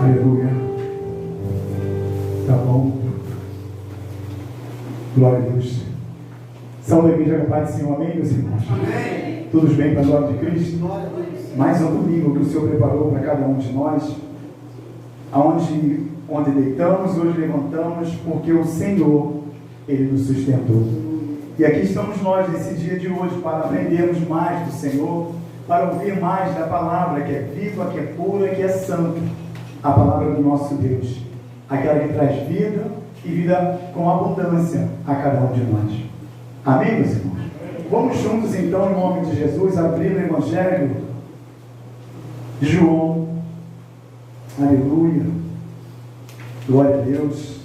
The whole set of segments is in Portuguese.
Aleluia. Tá bom. Glória a Deus. Saúde da igreja com a paz do Senhor. Amém, meus irmãos? Amém. Todos bem para a glória de Cristo? Glória a Deus. Mais um domingo que o Senhor preparou para cada um de nós. Onde deitamos, hoje levantamos, porque o Senhor, Ele nos sustentou. E aqui estamos nós nesse dia de hoje para aprendermos mais do Senhor, para ouvir mais da palavra que é viva, que é pura, que é santa. A palavra do nosso Deus, aquela que traz vida e vida com abundância a cada um de nós. Amém, meus irmãos? Vamos juntos então, em nome de Jesus, abrir o Evangelho de João. Aleluia. Glória a Deus.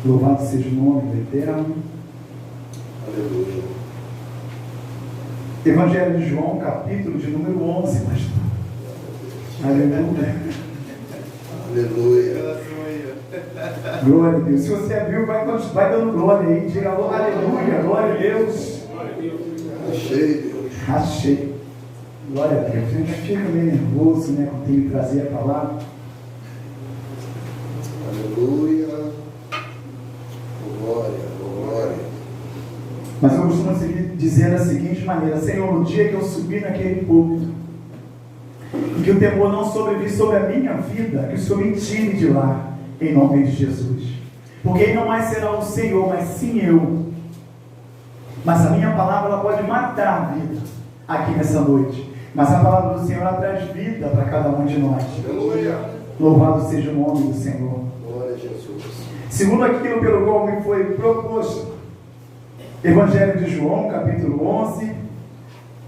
Louvado seja o nome do Eterno. Aleluia. Evangelho de João, capítulo de número 11, pastor. Aleluia. Aleluia. Glória a Deus. Se você abriu, vai dando glória aí. Diga aleluia, glória a Deus. Achei, Deus. Achei. Glória a Deus. A gente fica meio nervoso, né, quando tem que trazer a palavra. Aleluia. Glória, glória. Mas eu costumo dizer da seguinte maneira: Senhor, no dia que eu subir naquele púlpito, e que o temor não sobrevir sobre a minha vida, que o Senhor me tire de lá, em nome de Jesus. Porque aí não mais será o Senhor, mas sim eu. Mas a minha palavra, ela pode matar a vida aqui nessa noite. Mas a palavra do Senhor, ela traz vida para cada um de nós. Aleluia. Louvado seja o nome do Senhor. Glória a Jesus. Segundo aquilo pelo qual me foi proposto, Evangelho de João, capítulo 11,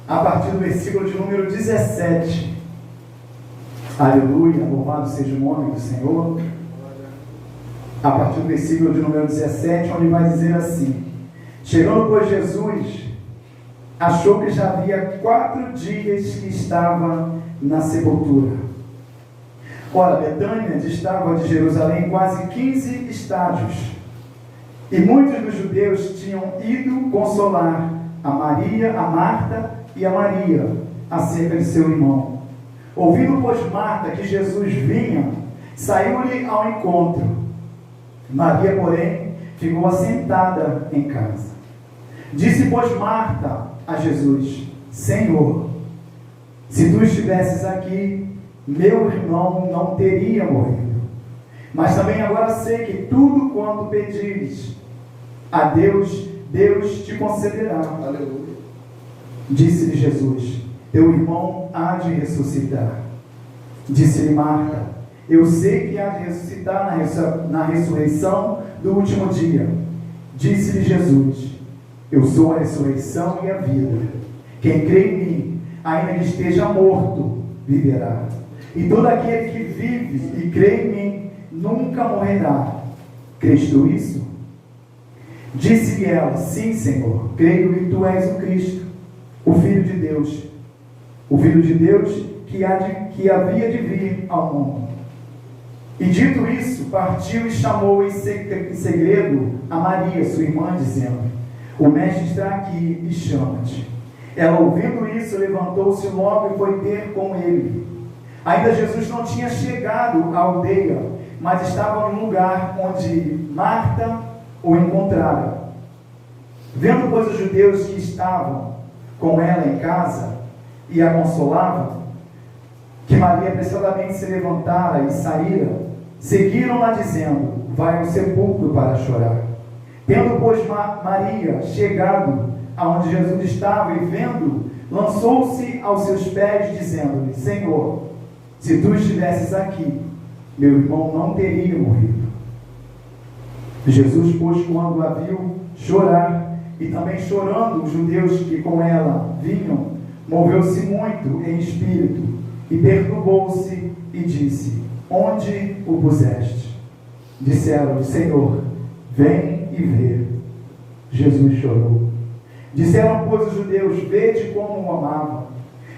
a partir do versículo de número 17. Aleluia, louvado seja o nome do Senhor. A partir do versículo de número 17, onde vai dizer assim: chegando, pois, Jesus, achou que já havia 4 dias que estava na sepultura. Ora, Betânia distava de Jerusalém quase 15 estádios, e muitos dos judeus tinham ido consolar a Maria, a Marta e a Maria acerca de seu irmão. Ouvindo, pois, Marta que Jesus vinha, saiu-lhe ao encontro. Maria, porém, ficou assentada em casa. Disse, pois, Marta a Jesus: Senhor, se tu estivesses aqui, meu irmão não teria morrido. Mas também agora sei que tudo quanto pedires a Deus, Deus te concederá. Aleluia. Disse-lhe Jesus: teu irmão há de ressuscitar. Disse-lhe Marta: eu sei que há de ressuscitar na ressurreição do último dia. Disse-lhe Jesus: eu sou a ressurreição e a vida. Quem crê em mim, ainda que esteja morto, viverá. E todo aquele que vive e crê em mim, nunca morrerá. Crês tu isso? Disse-lhe ela: sim, Senhor, creio que tu és o Cristo, o Filho de Deus, o Filho de Deus que havia de vir ao mundo. E dito isso, partiu e chamou em segredo a Maria, sua irmã, dizendo: o mestre está aqui e chama-te. Ela, ouvindo isso, levantou-se logo e foi ter com ele. Ainda Jesus não tinha chegado à aldeia, mas estava no lugar onde Marta o encontrara. Vendo, pois, os judeus que estavam com ela em casa e a consolavam, que Maria apressadamente se levantara e saíra, seguiram-la dizendo: vai ao sepulcro para chorar. Tendo, pois, Maria chegado aonde Jesus estava e vendo, lançou-se aos seus pés, dizendo-lhe: Senhor, se tu estivesses aqui, meu irmão não teria morrido. Jesus, pois, quando a viu chorar, e também chorando os judeus que com ela vinham, moveu-se muito em espírito, e perturbou-se, e disse: onde o puseste? Disseram-lhe: Senhor, vem e vê. Jesus chorou. Disseram, pois, os judeus: vede como o amava.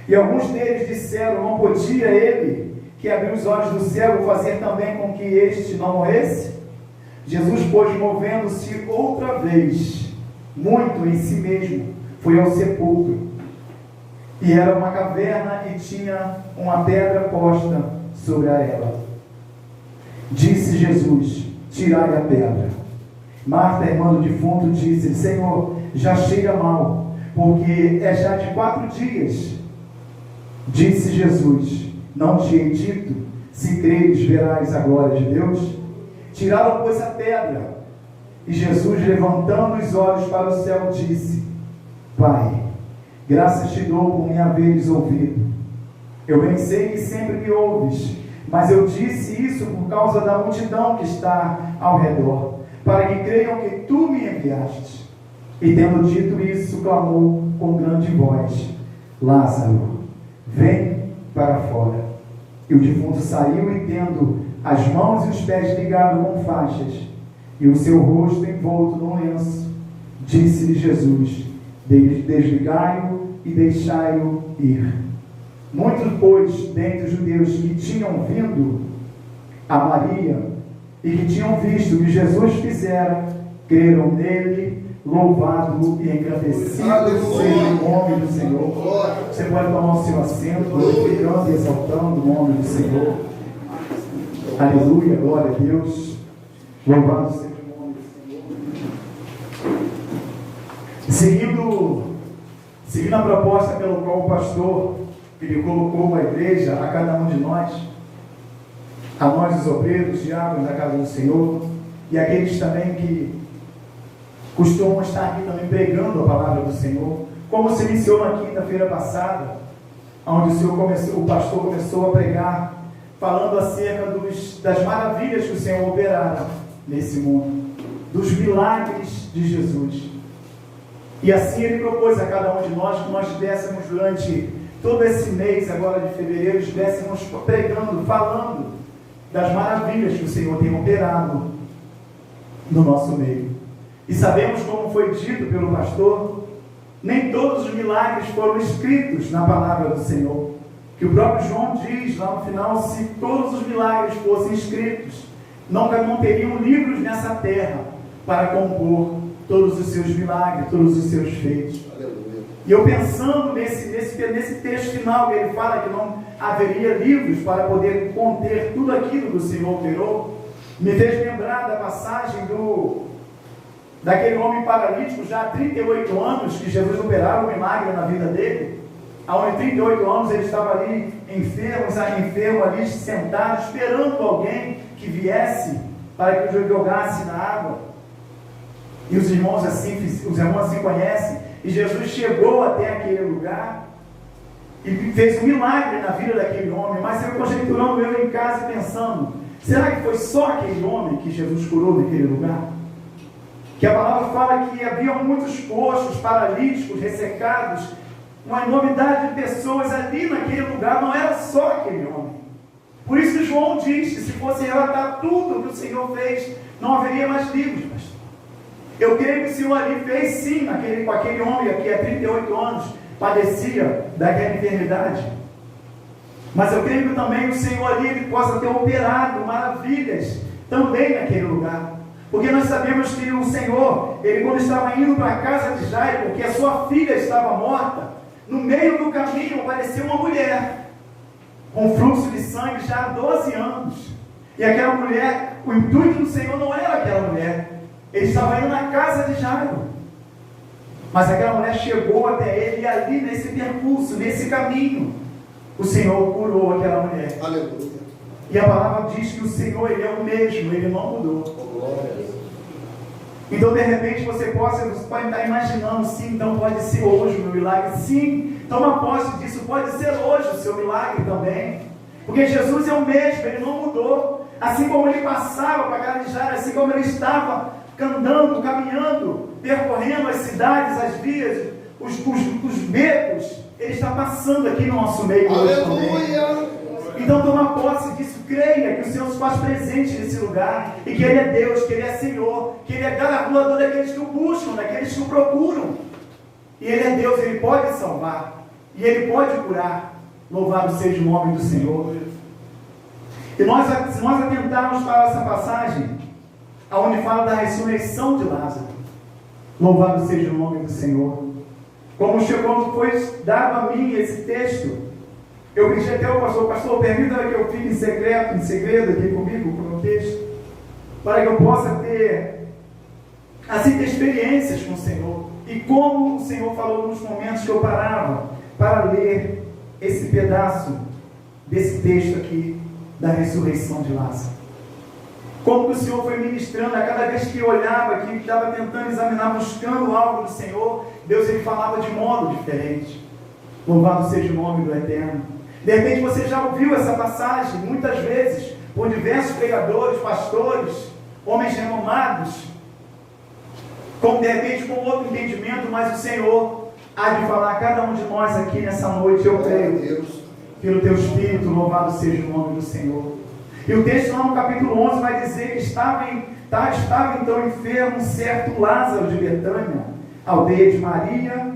E alguns deles disseram: não podia ele, que abriu os olhos do cego, fazer também com que este não morresse? Jesus, pois, movendo-se outra vez, muito em si mesmo, foi ao sepulcro. E era uma caverna e tinha uma pedra posta sobre ela. Disse Jesus: tirai a pedra. Marta, irmã do defunto, disse: Senhor, já cheira mal, porque é já de 4 dias. Disse Jesus: não te hei dito, se creres verás a glória de Deus? Tiraram, pois, a pedra. E Jesus, levantando os olhos para o céu, disse: Pai, graças te dou por me haveres ouvido. Eu bem sei que sempre me ouves, mas eu disse isso por causa da multidão que está ao redor, para que creiam que tu me enviaste. E tendo dito isso, clamou com grande voz: Lázaro, vem para fora. E o defunto saiu e, tendo as mãos e os pés ligados com faixas, e o seu rosto envolto num lenço, disse-lhe Jesus: desligai-o e deixai-o ir. Muitos, pois, dentre os judeus que tinham vindo a Maria e que tinham visto o que Jesus fizera, creram nele, louvado e engrandecido seja o nome do Senhor. Você pode tomar o seu assento, glorificando e exaltando o nome do Senhor. Aleluia, glória a Deus. Louvado seja o nome do Senhor. Seguindo a proposta pelo qual o pastor ele colocou a igreja, a cada um de nós, a nós os obreiros, diáconos da casa do Senhor, e aqueles também que costumam estar aqui também pregando a palavra do Senhor, como se iniciou na quinta-feira passada, onde o pastor começou a pregar, falando acerca das maravilhas que o Senhor operara nesse mundo, dos milagres de Jesus. E assim ele propôs a cada um de nós que nós estivéssemos durante todo esse mês agora de fevereiro, estivéssemos pregando, falando das maravilhas que o Senhor tem operado no nosso meio. E sabemos, como foi dito pelo pastor, nem todos os milagres foram escritos na palavra do Senhor. Que o próprio João diz lá no final: se todos os milagres fossem escritos, não teriam livros nessa terra para compor todos os seus milagres, todos os seus feitos. Aleluia. E eu pensando nesse texto final, que ele fala que não haveria livros para poder conter tudo aquilo que o Senhor operou, me fez lembrar da passagem daquele homem paralítico já há 38 anos, que Jesus operava um milagre na vida dele. Há 38 anos ele estava ali enfermo ali sentado, esperando alguém que viesse para que o jogasse na água. E os irmãos assim conhecem. E Jesus chegou até aquele lugar e fez um milagre na vida daquele homem. Mas eu conjecturando eu em casa pensando: será que foi só aquele homem que Jesus curou naquele lugar? Que a palavra fala que havia muitos coxos, paralíticos, ressecados, uma enormidade de pessoas ali naquele lugar, não era só aquele homem. Por isso que João diz que se fosse relatar tudo que o Senhor fez, não haveria mais livros, pastor. Eu creio que o Senhor ali fez sim, com aquele homem que há 38 anos padecia daquela enfermidade. Mas eu creio que também o Senhor ali ele possa ter operado maravilhas também naquele lugar. Porque nós sabemos que o Senhor, ele quando estava indo para a casa de Jairo, porque a sua filha estava morta, no meio do caminho apareceu uma mulher com fluxo de sangue já há 12 anos. E aquela mulher, o intuito do Senhor não era aquela mulher. Ele estava indo na casa de Jairo. Mas aquela mulher chegou até ele e ali nesse percurso, nesse caminho, o Senhor curou aquela mulher. Aleluia. E a palavra diz que o Senhor, ele é o mesmo, ele não mudou. Então de repente você pode estar imaginando: sim, então pode ser hoje o meu milagre. Sim, toma posse disso, pode ser hoje o seu milagre também. Porque Jesus é o mesmo, ele não mudou. Assim como ele passava para a casa de Jairo, assim como ele estava andando, caminhando, percorrendo as cidades, as vias, os becos, ele está passando aqui no nosso meio hoje também. Então toma posse disso, creia que o Senhor se faz presente nesse lugar, e que Ele é Deus, que Ele é Senhor, que Ele é galardoador daqueles que o buscam, daqueles que o procuram. E Ele é Deus, Ele pode salvar, e Ele pode curar. Louvado seja o nome do Senhor. E se nós atentarmos para essa passagem, onde fala da ressurreição de Lázaro, louvado seja o nome do Senhor. Quando foi dado a mim esse texto, eu pedi até ao pastor, permita que eu fique em segredo aqui comigo, com o texto, para que eu possa ter, assim, ter experiências com o Senhor. E como o Senhor falou nos momentos que eu parava para ler esse pedaço desse texto aqui, da ressurreição de Lázaro. Como que o Senhor foi ministrando, a cada vez que eu olhava, que estava tentando examinar, buscando algo do Senhor, Deus ele falava de modo diferente. Louvado seja o nome do Eterno. De repente você já ouviu essa passagem, muitas vezes, por diversos pregadores, pastores, homens renomados, como de repente com outro entendimento, mas o Senhor há de falar a cada um de nós aqui nessa noite, eu creio, pelo teu Espírito, louvado seja o nome do Senhor. E o texto lá no capítulo 11 vai dizer que estava então enfermo um certo Lázaro de Betânia, aldeia de Maria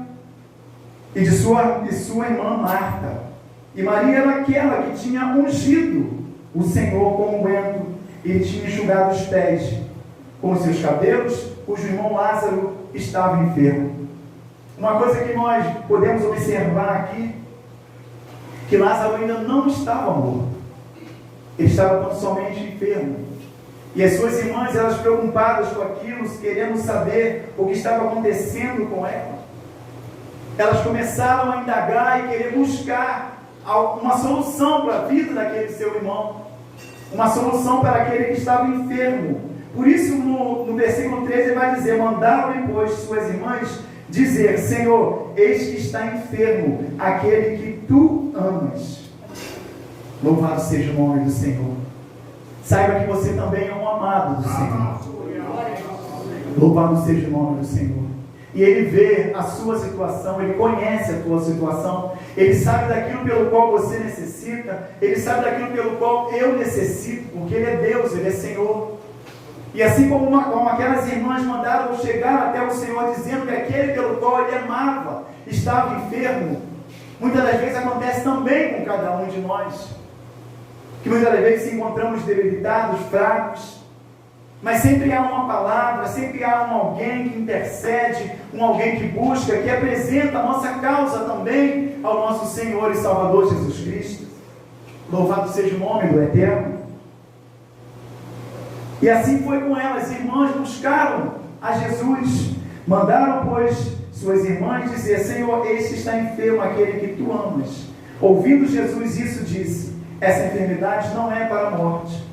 e de sua irmã Marta. E Maria era aquela que tinha ungido o Senhor com unguento e tinha enxugado os pés com os seus cabelos, cujo irmão Lázaro estava enfermo. Uma coisa que nós podemos observar aqui, que Lázaro ainda não estava morto. Ele estava tão somente enfermo. E as suas irmãs, elas preocupadas com aquilo, querendo saber o que estava acontecendo com ela, elas começaram a indagar e querer buscar uma solução para a vida daquele seu irmão, uma solução para aquele que estava enfermo. Por isso no versículo 13 ele vai dizer: mandaram-lhe, pois, suas irmãs dizer: Senhor, eis que está enfermo aquele que tu amas. Louvado seja o nome do Senhor. Saiba que você também é um amado do Senhor. Louvado seja o nome do Senhor. E Ele vê a sua situação, Ele conhece a tua situação, Ele sabe daquilo pelo qual você necessita, Ele sabe daquilo pelo qual eu necessito, porque Ele é Deus, Ele é Senhor. E assim como aquelas irmãs mandaram chegar até o Senhor dizendo que aquele pelo qual Ele amava estava enfermo, muitas das vezes acontece também com cada um de nós, que muitas das vezes se encontramos debilitados, fracos, mas sempre há uma palavra, sempre há alguém que intercede, alguém que busca, que apresenta a nossa causa também ao nosso Senhor e Salvador Jesus Cristo. Louvado seja o nome do Eterno. E assim foi com elas. As irmãs buscaram a Jesus, mandaram, pois, suas irmãs dizer: Senhor, este está enfermo, aquele que tu amas. Ouvindo Jesus isso, disse: essa enfermidade não é para a morte,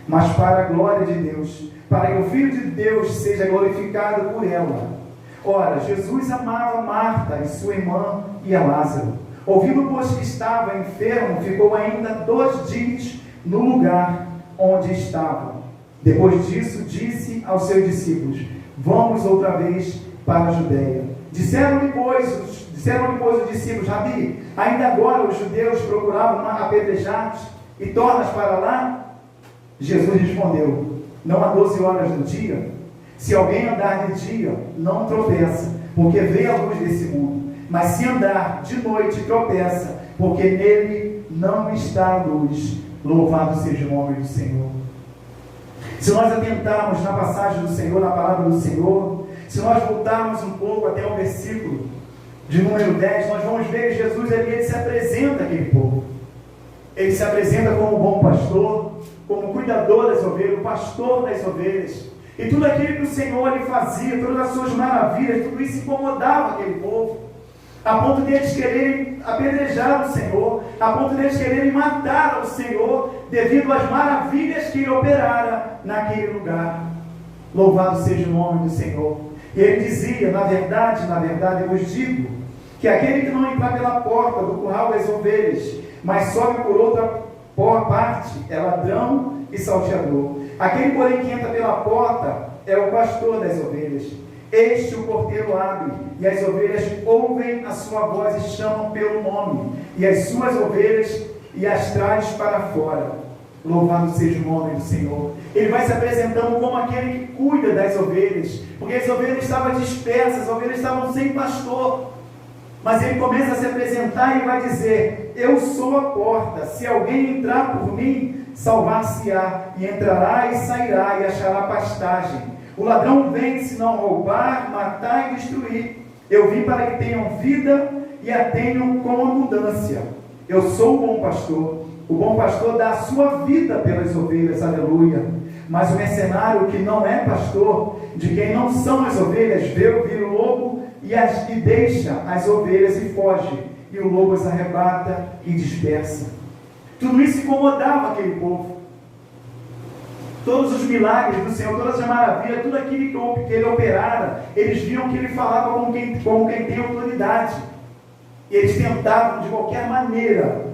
mas para a glória de Deus, para que o Filho de Deus seja glorificado por ela. Ora, Jesus amava Marta e sua irmã e a Lázaro. Ouvindo, pois, que estava enfermo, ficou ainda 2 dias no lugar onde estava. Depois disso, disse aos seus discípulos: vamos outra vez para a Judeia. Disseram-lhe, pois, os discípulos: Rabi, ainda agora os judeus procuravam apedrejar-te e tornas para lá? Jesus respondeu: não há 12 horas do dia? Se alguém andar de dia, não tropeça, porque vê a luz desse mundo. Mas se andar de noite, tropeça, porque nele não está a luz. Louvado seja o nome do Senhor. Se nós atentarmos na passagem do Senhor, na palavra do Senhor, se nós voltarmos um pouco até o versículo de número 10, nós vamos ver que Jesus ele se apresenta àquele povo. Ele se apresenta como bom pastor, como cuidador das ovelhas, o pastor das ovelhas. E tudo aquilo que o Senhor lhe fazia, todas as suas maravilhas, tudo isso incomodava aquele povo, a ponto de eles quererem apedrejar o Senhor, a ponto de eles quererem matar o Senhor, devido às maravilhas que ele operara naquele lugar. Louvado seja o nome do Senhor. E ele dizia: na verdade eu vos digo, que aquele que não entrar pela porta do curral das ovelhas, mas sobe por outra parte, é ladrão e salteador. Aquele, porém, que entra pela porta é o pastor das ovelhas. Este o porteiro abre, e as ovelhas ouvem a sua voz e chamam pelo nome, e as suas ovelhas e as traz para fora. Louvado seja o nome do Senhor. Ele vai se apresentando como aquele que cuida das ovelhas, porque as ovelhas estavam dispersas, as ovelhas estavam sem pastor. Mas ele começa a se apresentar e vai dizer: eu sou a porta, se alguém entrar por mim, salvar-se-á, e entrará e sairá e achará pastagem. O ladrão vem senão roubar, matar e destruir. Eu vim para que tenham vida e a tenham com abundância. Eu sou o bom pastor. O bom pastor dá a sua vida pelas ovelhas, aleluia. Mas o mercenário que não é pastor, de quem não são as ovelhas, vê vir o lobo e deixa as ovelhas e foge. E o lobo as arrebata e dispersa. Tudo isso incomodava aquele povo. Todos os milagres do Senhor, todas as maravilhas, tudo aquilo que ele operara, eles viam que ele falava como quem tem autoridade. E eles tentavam de qualquer maneira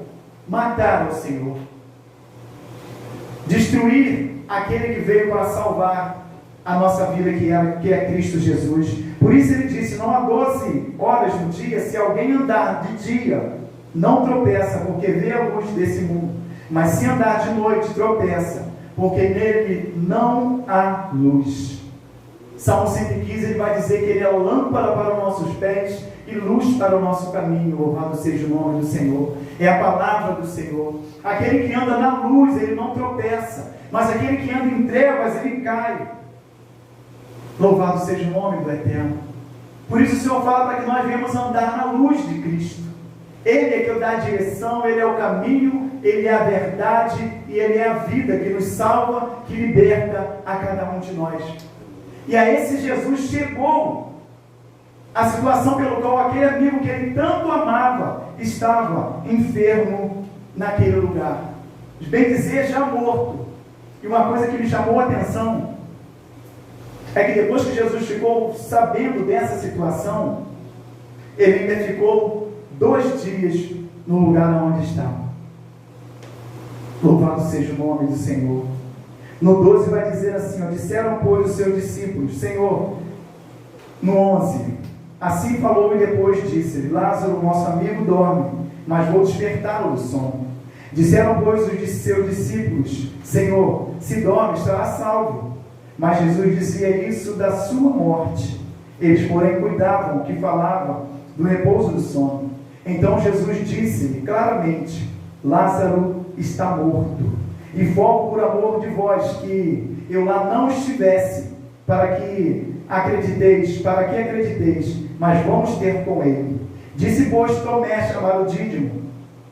matar o Senhor, destruir aquele que veio para salvar a nossa vida, que é Cristo Jesus. Por isso ele disse: não há 12 horas no dia, se alguém andar de dia, não tropeça, porque vê a luz desse mundo. Mas se andar de noite, tropeça, porque nele não há luz. Salmo 115, ele vai dizer que ele é lâmpada para os nossos pés e luz para o nosso caminho. Louvado seja o nome do Senhor. É a palavra do Senhor. Aquele que anda na luz, ele não tropeça, mas aquele que anda em trevas, ele cai. Louvado seja o nome do Eterno. Por isso o Senhor fala para que nós venhamos andar na luz de Cristo. Ele é que dá a direção, ele é o caminho, ele é a verdade e ele é a vida que nos salva, que liberta a cada um de nós. E a esse Jesus chegou a situação pelo qual aquele amigo que ele tanto amava estava enfermo naquele lugar, bem dizer, já morto. E uma coisa que me chamou a atenção é que depois que Jesus ficou sabendo dessa situação, ele ainda ficou 2 dias no lugar onde estava. Louvado seja o nome do Senhor. No 12 vai dizer assim, disseram, pois, os seus discípulos, Senhor, no 11, assim falou e depois disse-lhe, Lázaro, nosso amigo, dorme, mas vou despertá-lo do sono. Disseram, pois, os seus discípulos, Senhor, se dorme, estará salvo. Mas Jesus dizia isso da sua morte. Eles, porém, cuidavam que falava do repouso do sono. Então Jesus disse claramente, Lázaro está morto. E foco por amor de vós, que eu lá não estivesse, para que acrediteis, mas vamos ter com ele. Disse, pois, Tomé, chamado Dídimo,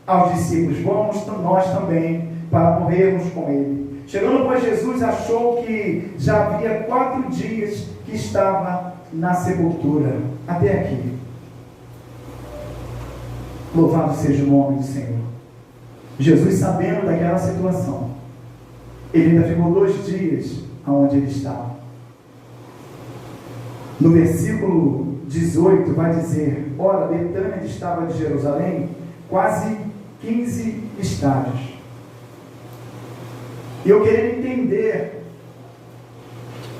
aos discípulos, vamos nós também, para morrermos com ele. Chegando, pois, Jesus achou que já havia 4 dias que estava na sepultura. Até aqui. Louvado seja o nome do Senhor. Jesus, sabendo daquela situação, ele ainda ficou 2 dias onde ele estava. No versículo 18 vai dizer, ora, Betânia estava de Jerusalém quase 15 estádios. E eu queria entender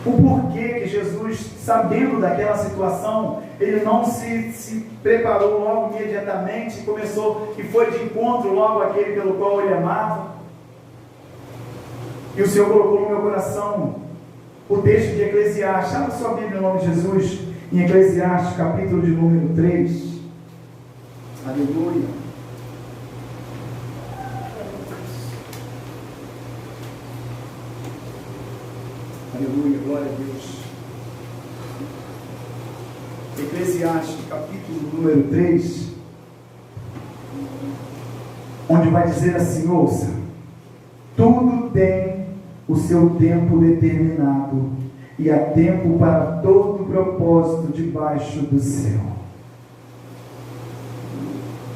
o porquê que Jesus, sabendo daquela situação, ele não se preparou logo imediatamente e foi de encontro logo àquele pelo qual ele amava. E o Senhor colocou no meu coração o texto de Eclesiastes. Abra sua Bíblia em nome de Jesus, em Eclesiastes, capítulo de número 3. Aleluia. Aleluia, glória a Deus. Eclesiastes, capítulo número 3, onde vai dizer assim, ouça, tudo tem o seu tempo determinado, e há tempo para todo propósito debaixo do céu.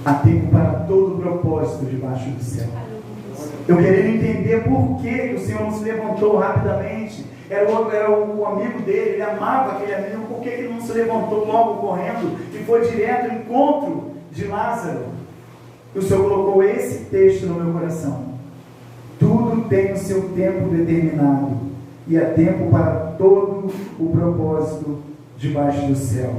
Há tempo para todo propósito debaixo do céu. Eu queria entender por que o Senhor não se levantou rapidamente. Era o amigo dele, ele amava aquele amigo, por que ele não se levantou logo correndo e foi direto ao encontro de Lázaro? O Senhor colocou esse texto no meu coração. Tudo tem o seu tempo determinado, e há tempo para todo o propósito debaixo do céu.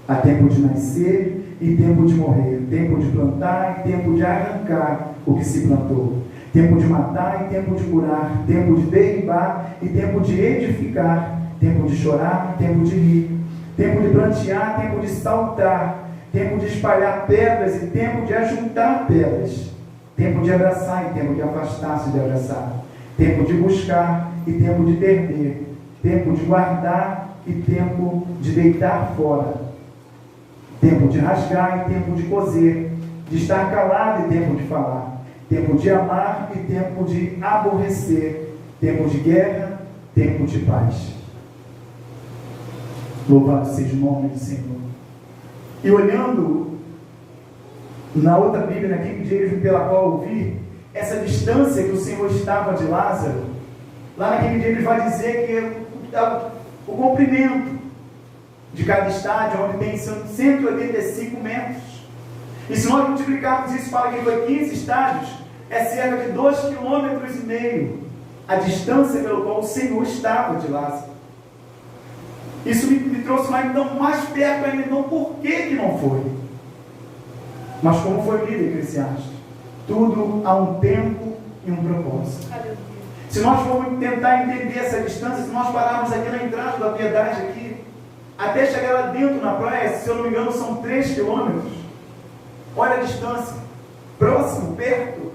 Há tempo de nascer e tempo de morrer, tempo de plantar e tempo de arrancar o que se plantou, tempo de matar e tempo de curar, tempo de derribar e tempo de edificar, tempo de chorar e tempo de rir, tempo de plantear, tempo de saltar, tempo de espalhar pedras e tempo de ajuntar pedras, tempo de abraçar e tempo de afastar-se de abraçar, tempo de buscar e tempo de perder, tempo de guardar e tempo de deitar fora, Tempo de rasgar e tempo de coser, de estar calado e tempo de falar, tempo de amar e tempo de aborrecer, tempo de guerra, tempo de paz. Louvado seja o nome do Senhor. E olhando na outra Bíblia, na King James, pela qual eu vi, essa distância que o Senhor estava de Lázaro, lá na King James vai dizer que o comprimento de cada estádio, onde tem 185 metros. E se nós multiplicarmos isso para que foi 15 estádios, é cerca de 2,5 km a distância pelo qual o Senhor estava de Lázaro. Isso me trouxe mais perto ainda. Então, por que não foi? Mas como foi lido Eclesiastes? Tudo há um tempo e um propósito. Se nós formos tentar entender essa distância, se nós pararmos aqui na entrada da Piedade, aqui, até chegar lá dentro na praia, se eu não me engano, são 3 quilômetros. Olha a distância. Próximo, perto.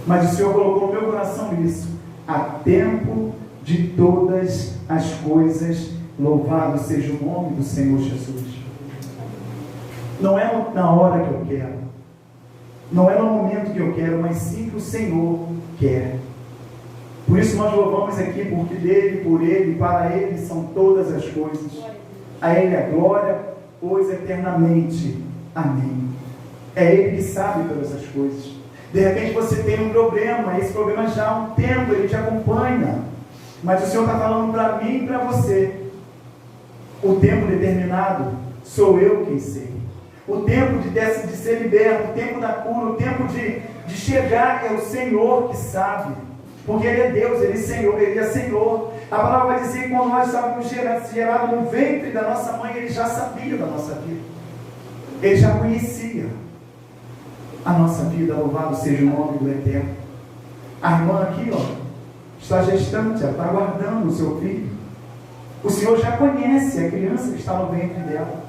Mas o Senhor colocou no meu coração isso. Há tempo de todas as coisas. Louvado seja o nome do Senhor Jesus. Não é na hora que eu quero. Não é no momento que eu quero, mas sim que o Senhor quer. Por isso nós louvamos aqui, porque dele, por ele, para ele são todas as coisas. A ele a glória, pois eternamente. Amém. É ele que sabe todas as coisas. De repente você tem um problema, esse problema já há um tempo, ele te acompanha. Mas o Senhor está falando para mim e para você. O tempo determinado, sou eu quem sei. O tempo de ser liberto, o tempo da cura, o tempo de chegar, é o Senhor que sabe. Porque Ele é Deus, Ele é Senhor. A palavra vai dizer que quando nós estávamos gerados no ventre da nossa mãe, Ele já sabia da nossa vida. Ele já conhecia a nossa vida. Louvado seja o nome do Eterno. A irmã aqui, está gestante, ela está aguardando o seu filho. O Senhor já conhece a criança que está no ventre dela.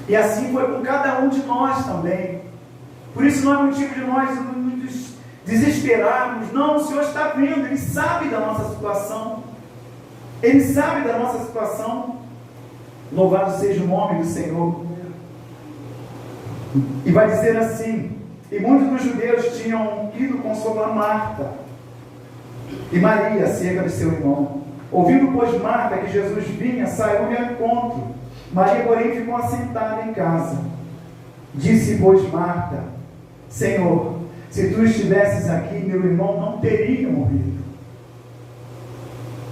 E assim foi com cada um de nós também. Por isso não é motivo de nós nos desesperarmos. Não, o Senhor está vendo, Ele sabe da nossa situação. Ele sabe da nossa situação. Louvado seja o nome do Senhor. E vai dizer assim: e muitos dos judeus tinham ido consolar Marta e Maria acerca de seu irmão. Ouvindo, pois, Marta que Jesus vinha, saiu-lhe ao encontro. Maria, porém, ficou assentada em casa. Disse, pois, Marta: Senhor, se tu estivesses aqui, meu irmão não teria morrido.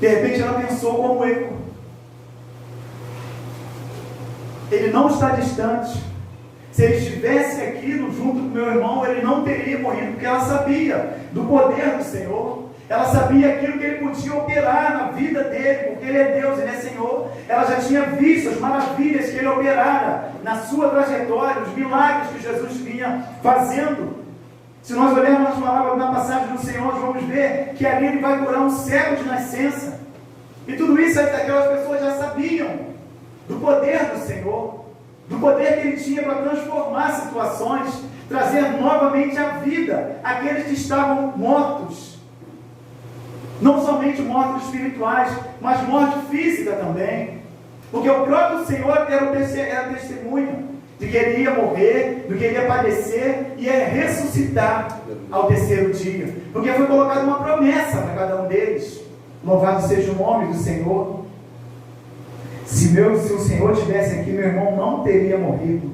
De repente ela pensou como eu. Ele não está distante. Se ele estivesse aqui junto com meu irmão, ele não teria morrido, porque ela sabia do poder do Senhor. Ela sabia aquilo que Ele podia operar na vida dele, porque Ele é Deus, Ele é Senhor. Ela já tinha visto as maravilhas que Ele operara na sua trajetória, os milagres que Jesus vinha fazendo. Se nós olharmos as palavras na passagem do Senhor, nós vamos ver que ali Ele vai curar um cego de nascença. E tudo isso aquelas pessoas já sabiam do poder do Senhor, do poder que Ele tinha para transformar situações, trazer novamente à vida aqueles que estavam mortos. Não somente mortes espirituais, mas morte física também. Porque o próprio Senhor era testemunha de que Ele ia morrer, de que Ele ia padecer e ia ressuscitar ao terceiro dia. Porque foi colocada uma promessa para cada um deles. Louvado seja o nome do Senhor. Se o Senhor estivesse aqui, meu irmão não teria morrido.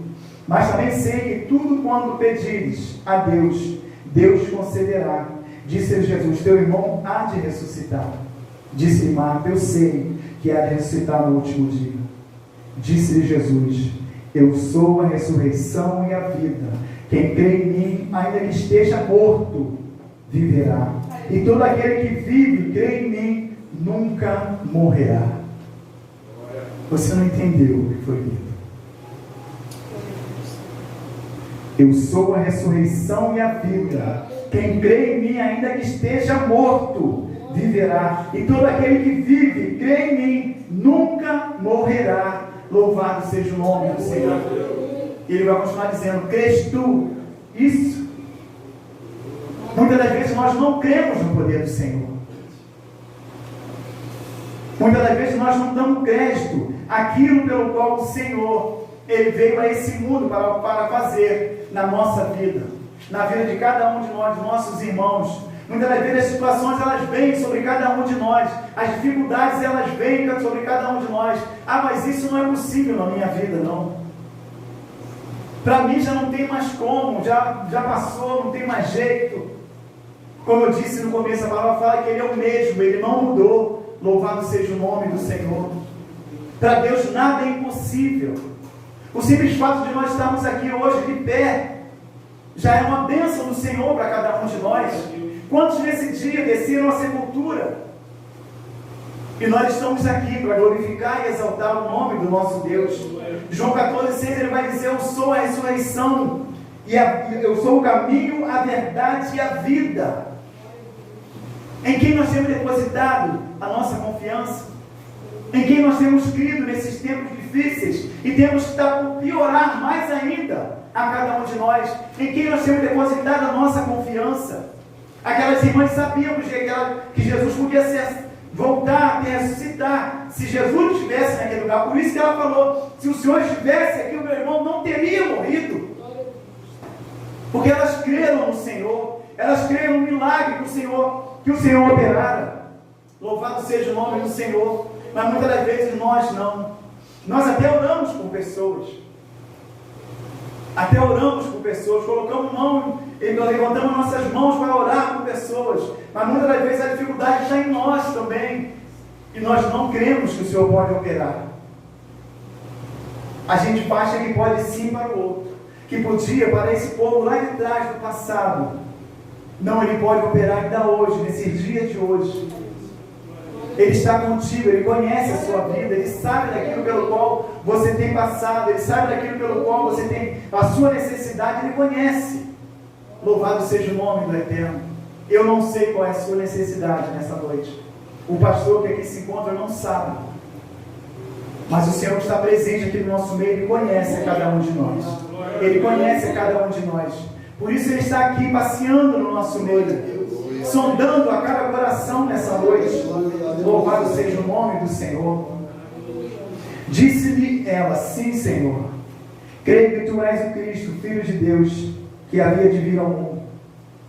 Mas também sei que tudo quanto pedires a Deus, Deus te concederá. Disse Jesus: teu irmão há de ressuscitar. Disse-lhe Marta: eu sei que há de ressuscitar no último dia. Disse-lhe Jesus: eu sou a ressurreição e a vida. Quem crê em mim, ainda que esteja morto, viverá. E todo aquele que vive e crê em mim, nunca morrerá. Você não entendeu o que foi dito. Eu sou a ressurreição e a vida. Quem crê em mim, ainda que esteja morto, viverá. E todo aquele que vive e crê em mim, nunca morrerá. Louvado seja o nome do Senhor. Ele vai continuar dizendo: crês tu isso? Muitas das vezes nós não cremos no poder do Senhor. Muitas das vezes nós não damos crédito àquilo pelo qual o Senhor Ele veio a esse mundo para fazer na nossa vida, na vida de cada um de nós, de nossos irmãos. Muitas das vezes as situações elas vêm sobre cada um de nós, as dificuldades elas vêm sobre cada um de nós. Ah, mas isso não é possível na minha vida, não. Para mim já não tem mais como, já passou, não tem mais jeito. Como eu disse no começo, a palavra fala que Ele é o mesmo, Ele não mudou. Louvado seja o nome do Senhor. Para Deus nada é impossível. O simples fato de nós estarmos aqui hoje de pé já é uma bênção do Senhor para cada um de nós. Quantos nesse dia desceram a sepultura? E nós estamos aqui para glorificar e exaltar o nome do nosso Deus. João 14,6 ele vai dizer: eu sou a ressurreição, eu sou o caminho, a verdade e a vida. Em quem nós temos depositado a nossa confiança? Em quem nós temos crido nesses tempos difíceis e temos que estar por piorar mais ainda a cada um de nós? Em quem nós temos depositado a nossa confiança? Aquelas irmãs sabiam que Jesus podia voltar e ressuscitar se Jesus estivesse naquele lugar. Por isso que ela falou: se o Senhor estivesse aqui, o meu irmão não teria morrido. Porque elas creram no Senhor, elas creram no milagre que o Senhor operara. Louvado seja o nome do Senhor. Mas muitas das vezes nós não. Nós até oramos por pessoas. Colocamos mão e nós levantamos nossas mãos para orar por pessoas. Mas muitas das vezes a dificuldade está em nós também. E nós não cremos que o Senhor pode operar. A gente acha que pode sim para o outro. Que podia para esse povo lá de trás do passado. Não, Ele pode operar ainda hoje, nesse dia de hoje. Ele está contigo, Ele conhece a sua vida, Ele sabe daquilo pelo qual você tem passado, Ele sabe daquilo pelo qual você tem a sua necessidade, Ele conhece. Louvado seja o nome do Eterno. Eu não sei qual é a sua necessidade nessa noite. O pastor que aqui se encontra não sabe. Mas o Senhor que está presente aqui no nosso meio, Ele conhece a cada um de nós. Ele conhece a cada um de nós. Por isso Ele está aqui passeando no nosso meio, sondando a cada coração nessa noite. Louvado seja o nome do Senhor. Disse-lhe ela: sim, Senhor, creio que Tu és o Cristo, Filho de Deus, que havia de vir ao mundo.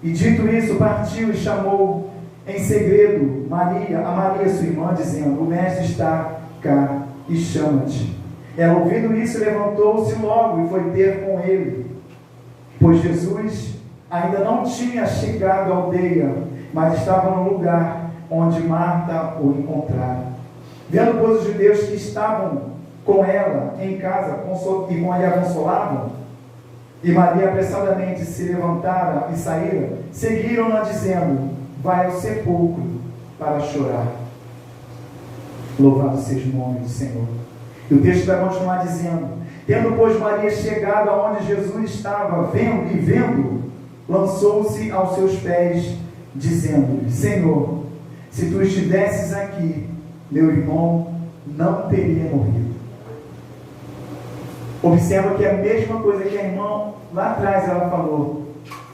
E dito isso, partiu e chamou em segredo a Maria sua irmã, dizendo: o mestre está cá e chama-te. Ela, ouvindo isso, levantou-se logo e foi ter com ele, pois Jesus ainda não tinha chegado à aldeia, mas estava no lugar onde Marta o encontrara. Vendo, pois, os judeus que estavam com ela em casa e com ela a consolavam, e Maria apressadamente se levantara e saíra, seguiram-na dizendo: vai ao sepulcro para chorar. Louvado seja o nome do Senhor. E o texto vai continuar dizendo: tendo, pois, Maria chegado aonde Jesus estava, vendo, lançou-se aos seus pés, dizendo-lhe: Senhor, se Tu estivesses aqui, meu irmão não teria morrido. Observa que é a mesma coisa que a irmã lá atrás ela falou.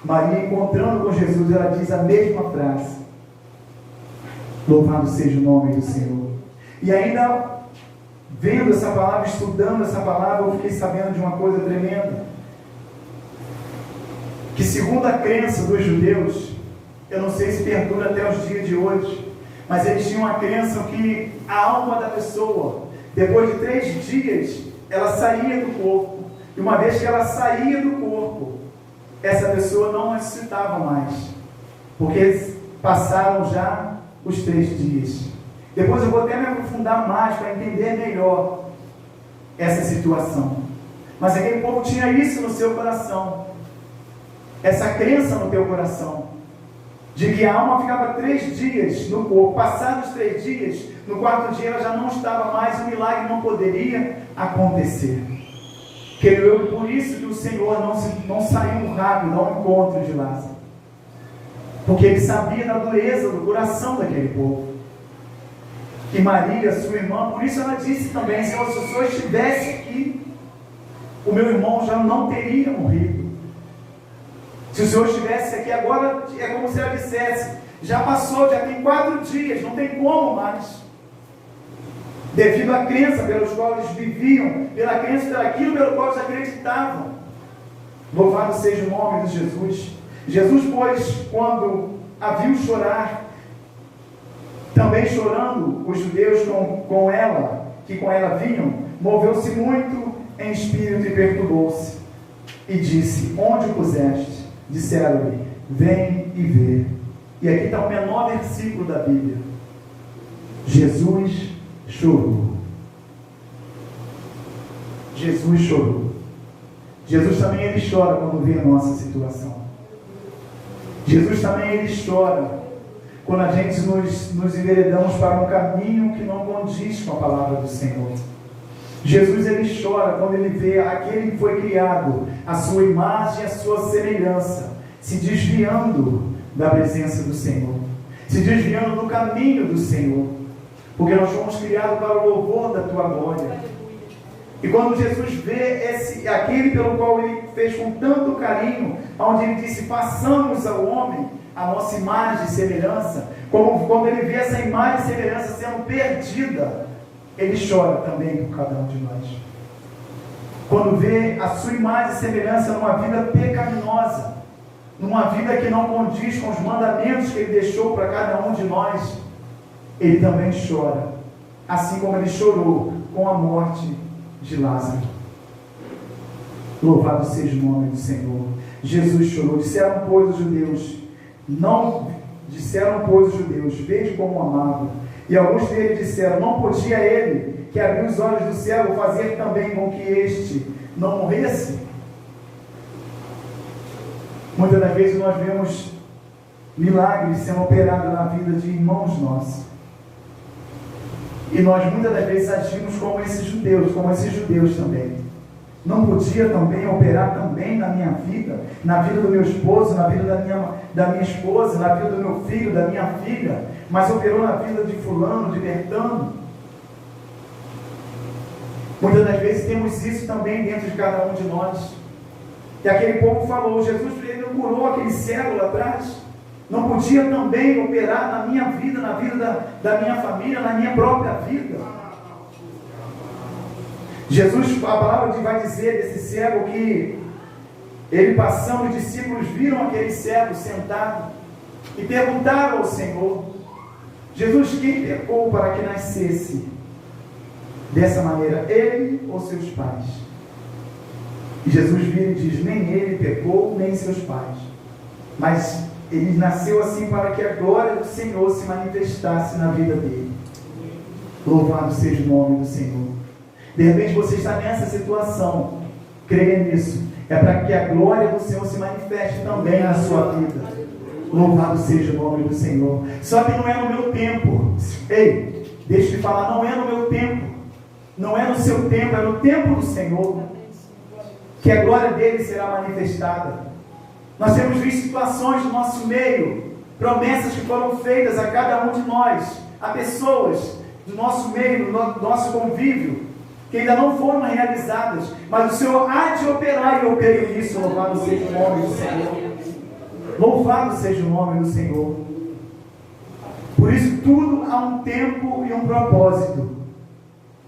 Maria, encontrando com Jesus, ela diz a mesma frase. Louvado seja o nome do Senhor. E ainda, vendo essa palavra, estudando essa palavra, eu fiquei sabendo de uma coisa tremenda. Que segundo a crença dos judeus, eu não sei se perdura até os dias de hoje, mas eles tinham a crença que a alma da pessoa, depois de 3 dias, ela saía do corpo. E uma vez que ela saía do corpo, essa pessoa não ressuscitava mais, porque passaram já os 3 dias. Depois eu vou até me aprofundar mais para entender melhor essa situação. Mas aquele povo tinha isso no seu coração, essa crença no teu coração, de que a alma ficava 3 dias no corpo. Passados 3 dias, no 4º dia ela já não estava mais, o milagre não poderia acontecer. Creio eu, por isso que o Senhor não saiu rápido ao encontro de Lázaro, porque Ele sabia da dureza do coração daquele povo. E Maria, sua irmã, por isso ela disse também: Senhor, se o Senhor estivesse aqui, o meu irmão já não teria morrido. Se o Senhor estivesse aqui agora, é como se ela dissesse: já passou, já tem 4 dias, não tem como mais. devido à crença pelos quais eles viviam, pela crença daquilo pelo qual eles acreditavam. Louvado seja o nome de Jesus. Jesus, pois, quando a viu chorar, também chorando os judeus que com ela vinham, moveu-se muito em espírito e perturbou-se. E disse: onde o puseste? Disseram-lhe: vem e vê. E aqui está o menor versículo da Bíblia. Jesus chorou. Jesus chorou. Jesus também ele chora quando vê a nossa situação. Jesus também ele chora quando a gente nos enveredamos para um caminho que não condiz com a palavra do Senhor. Jesus ele chora quando ele vê aquele que foi criado, a sua imagem, a sua semelhança, se desviando da presença do Senhor, se desviando do caminho do Senhor, porque nós fomos criados para o louvor da tua glória. E quando Jesus vê aquele pelo qual ele fez com tanto carinho, onde ele disse: façamos ao homem a nossa imagem e semelhança, quando ele vê essa imagem e semelhança sendo perdida, ele chora também por cada um de nós. Quando vê a sua imagem e semelhança numa vida pecaminosa, numa vida que não condiz com os mandamentos que ele deixou para cada um de nós, ele também chora, assim como ele chorou com a morte de Lázaro. Louvado seja o nome do Senhor. Jesus chorou. Disseram, pois, os judeus, vede como amado. E alguns deles disseram: não podia ele, que abriu os olhos do céu, fazer também com que este não morresse? Muitas das vezes nós vemos milagres sendo operados na vida de irmãos nossos. E nós muitas das vezes agimos como esses judeus também. Não podia também operar também na minha vida, na vida do meu esposo, na vida da minha esposa, na vida do meu filho, da minha filha, mas operou na vida de fulano, de Bertano. Muitas das vezes temos isso também dentro de cada um de nós. E aquele povo falou: Jesus ele curou aquele cego lá atrás. Não podia também operar na minha vida, na vida da minha família, na minha própria vida. Jesus, a palavra vai dizer desse cego que ele passando, os discípulos viram aquele cego sentado e perguntaram ao Senhor: Jesus, quem pecou para que nascesse dessa maneira, ele ou seus pais? E Jesus vira e diz: nem ele pecou, nem seus pais, mas ele nasceu assim para que a glória do Senhor se manifestasse na vida dele. Louvado seja o nome do Senhor. De repente você está nessa situação, creia nisso, é para que a glória do Senhor se manifeste também na sua vida. Louvado seja o nome do Senhor. Só que não é no meu tempo. Ei, deixa eu te falar, não é no meu tempo, não é no seu tempo, é no tempo do Senhor que a glória dele será manifestada. Nós temos visto situações no nosso meio, promessas que foram feitas a cada um de nós, a pessoas do nosso meio, do nosso convívio, que ainda não foram realizadas, mas o Senhor há de operar, e eu creio nisso. Louvado seja o nome do Senhor. Louvado seja o nome do Senhor. Por isso, tudo há um tempo e um propósito.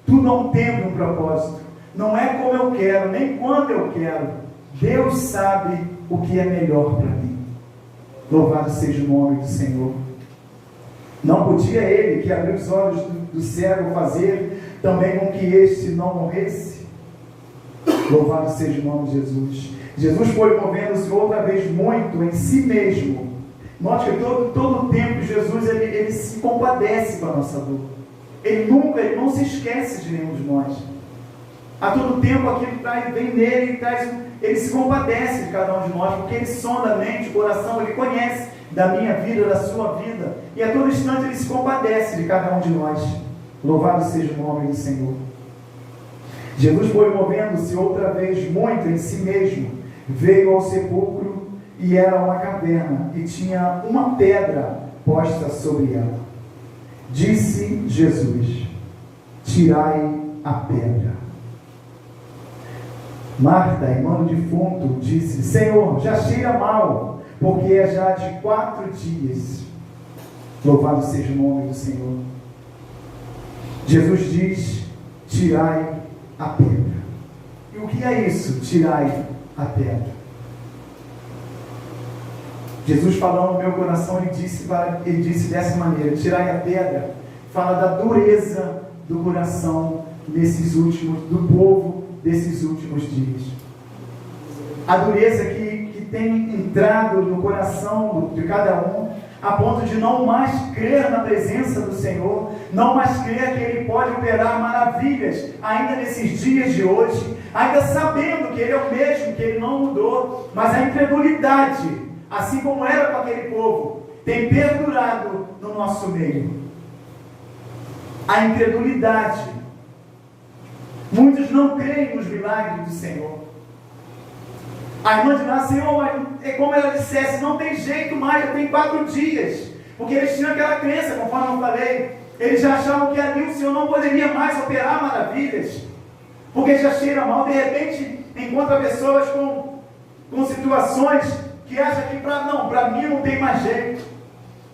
Tudo há um tempo e um propósito. Não é como eu quero, nem quando eu quero. Deus sabe o que é melhor para mim. Louvado seja o nome do Senhor. Não podia ele, que abriu os olhos do cego, fazer também com que este não morresse? Louvado seja o nome de Jesus. Jesus foi movendo-se outra vez muito em si mesmo. Note que todo o tempo Jesus ele se compadece com a nossa dor. Ele não se esquece de nenhum de nós. A todo tempo aquilo que vem nele, ele se compadece de cada um de nós, porque ele sonda a mente, o coração, ele conhece da minha vida, da sua vida, e a todo instante ele se compadece de cada um de nós. Louvado seja o nome do Senhor. Jesus foi movendo-se outra vez muito em si mesmo, veio ao sepulcro, e era uma caverna, e tinha uma pedra posta sobre ela. Disse Jesus: tirai a pedra. Marta, irmã do defunto, disse: Senhor, já cheira mal, porque é já de 4 dias. Louvado seja o nome do Senhor. Jesus diz: tirai a pedra. E o que é isso? Tirai a pedra. Jesus falando no meu coração, ele disse dessa maneira: tirai a pedra. Fala da dureza do coração do povo desses últimos dias. A dureza que tem entrado no coração de cada um, a ponto de não mais crer na presença do Senhor, não mais crer que Ele pode operar maravilhas ainda nesses dias de hoje, ainda sabendo que Ele é o mesmo, que Ele não mudou, mas a incredulidade, assim como era com aquele povo, tem perdurado no nosso meio. A incredulidade. Muitos não creem nos milagres do Senhor. A irmã diz: Senhor, mas é como ela dissesse, não tem jeito mais, já tem 4 dias. Porque eles tinham aquela crença, conforme eu falei. Eles já achavam que ali o Senhor não poderia mais operar maravilhas, porque já cheira mal. De repente, encontra pessoas com situações que acham que para mim não tem mais jeito.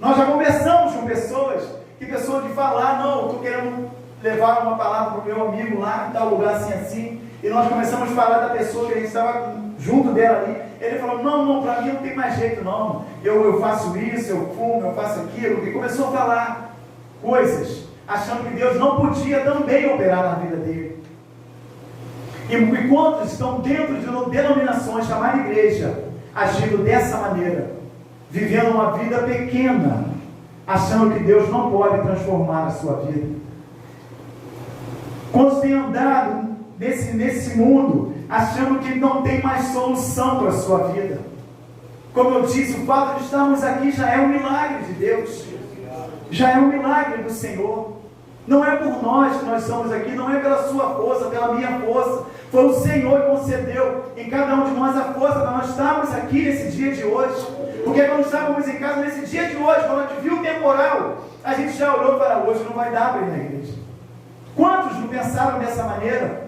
Nós já conversamos com pessoas que de falar: não, estou querendo levar uma palavra para o meu amigo lá em tal lugar assim, e nós começamos a falar da pessoa que a gente estava junto dela ali. Ele falou: não, para mim não tem mais jeito não, eu faço isso, eu fumo, eu faço aquilo, e começou a falar coisas, achando que Deus não podia também operar na vida dele. E quantos estão dentro de denominações, chamada igreja, agindo dessa maneira, vivendo uma vida pequena, achando que Deus não pode transformar a sua vida? Quantos têm andado nesse mundo, achando que não tem mais solução para a sua vida? Como eu disse, o fato de estarmos aqui já é um milagre de Deus, já é um milagre do Senhor. Não é por nós que nós estamos aqui, não é pela sua força, pela minha força. Foi o Senhor que concedeu em cada um de nós a força para nós estarmos aqui nesse dia de hoje. Porque quando estávamos em casa nesse dia de hoje, quando a gente viu o temporal, a gente já olhou para hoje, não vai dar para ir na igreja. Quantos não pensaram dessa maneira?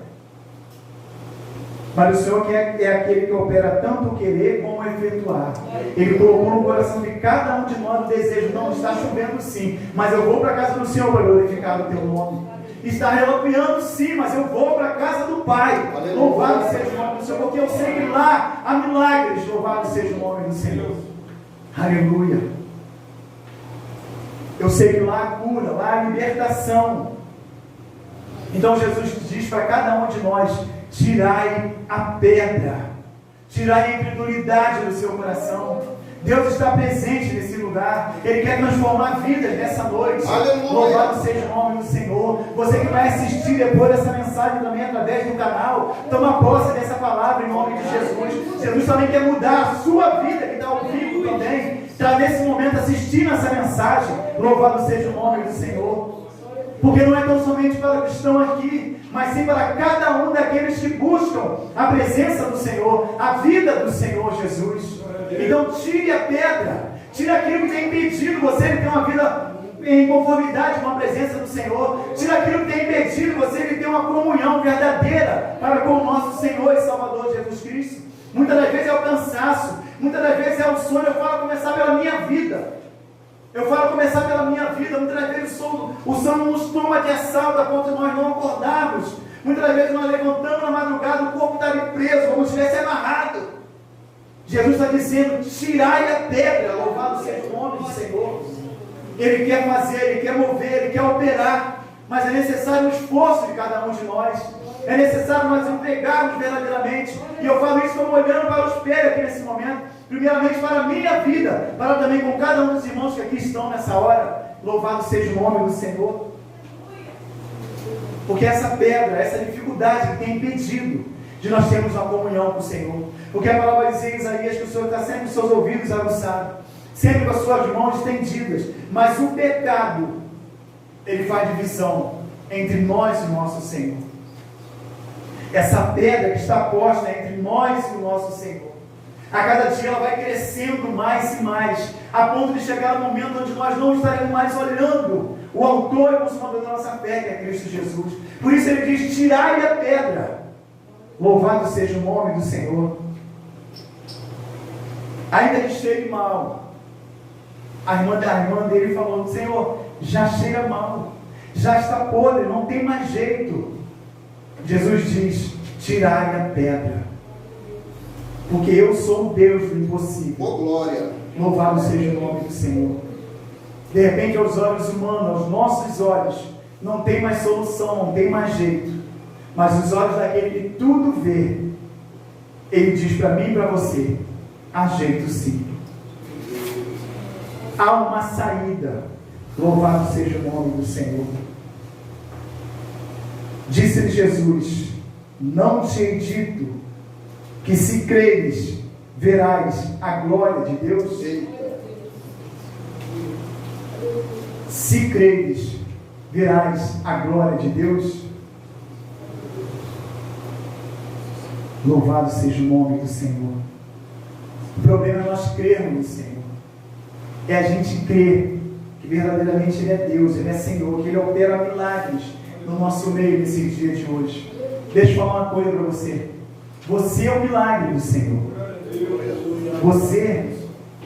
Mas o Senhor é aquele que opera tanto o querer como o efetuar. Ele colocou no coração de cada um de nós o desejo: não, está chovendo sim, mas eu vou para a casa do Senhor para glorificar o teu nome. Está relampeando sim, mas eu vou para a casa do Pai. Aleluia. Louvado seja o nome do Senhor, porque eu sei que lá há milagres. Louvado seja o nome do Senhor. Aleluia. Eu sei que lá há cura, lá há libertação. Então Jesus diz para cada um de nós: tirai a pedra, tirai a incredulidade do seu coração. Deus está presente nesse lugar. Ele quer transformar vidas nessa noite. Aleluia. Louvado seja o nome do Senhor. Você que vai assistir depois dessa mensagem também através do canal, toma posse dessa palavra em nome de Jesus. Jesus também quer mudar a sua vida, que está ao vivo também, está nesse momento assistindo essa mensagem. Louvado seja o nome do Senhor. Porque não é tão somente para os que estão aqui, mas sim para cada um daqueles que buscam a presença do Senhor, a vida do Senhor Jesus. Então tire a pedra, tire aquilo que tem impedido você de ter uma vida em conformidade com a presença do Senhor. Tire aquilo que tem impedido você de ter uma comunhão verdadeira para com o nosso Senhor e Salvador Jesus Cristo. Muitas das vezes é o cansaço, muitas das vezes é o sonho. Eu falo começar pela minha vida. Muitas das vezes o sono nos toma de assalto a ponto de nós não acordarmos. Muitas das vezes nós levantamos na madrugada, o corpo está ali preso, como se estivesse amarrado. Jesus está dizendo: tirai a pedra. Louvado seja o nome do Senhor. Ele quer fazer, Ele quer mover, Ele quer operar, mas é necessário o esforço de cada um de nós. É necessário nós entregarmos verdadeiramente. E eu falo isso como olhando para o espelho aqui nesse momento. Primeiramente para a minha vida, para também com cada um dos irmãos que aqui estão nessa hora. Louvado seja o nome do Senhor. Porque essa pedra, essa dificuldade que tem impedido de nós termos uma comunhão com o Senhor. Porque a palavra diz em Isaías que o Senhor está sempre com seus ouvidos aguçados, sempre com as suas mãos estendidas. Mas o pecado, ele faz divisão entre nós e o nosso Senhor. Essa pedra que está posta entre nós e o nosso Senhor, a cada dia ela vai crescendo mais e mais, a ponto de chegar no momento onde nós não estaremos mais olhando o autor e consumador da nossa fé, que é Cristo Jesus. Por isso ele diz: tirai a pedra. Louvado seja o nome do Senhor. Ainda que cheire mal, a irmã dele falou: Senhor, já cheira mal, já está podre, não tem mais jeito. Jesus diz: tirai a pedra, porque eu sou o Deus do impossível. Oh, glória. Louvado seja o nome do Senhor. De repente, aos olhos humanos, aos nossos olhos, não tem mais solução, não tem mais jeito. Mas os olhos daquele que tudo vê, ele diz para mim e para você: há jeito sim. Há uma saída. Louvado seja o nome do Senhor. Disse-lhe Jesus: não te hei dito que se creres, verás a glória de Deus? Eita. Se creres, verás a glória de Deus? Louvado seja o nome do Senhor. O problema é nós crermos no Senhor. É a gente crer que verdadeiramente Ele é Deus, Ele é Senhor, que Ele opera milagres no nosso meio nesse dia de hoje. Deixa eu falar uma coisa para você. Você é o milagre do Senhor. Você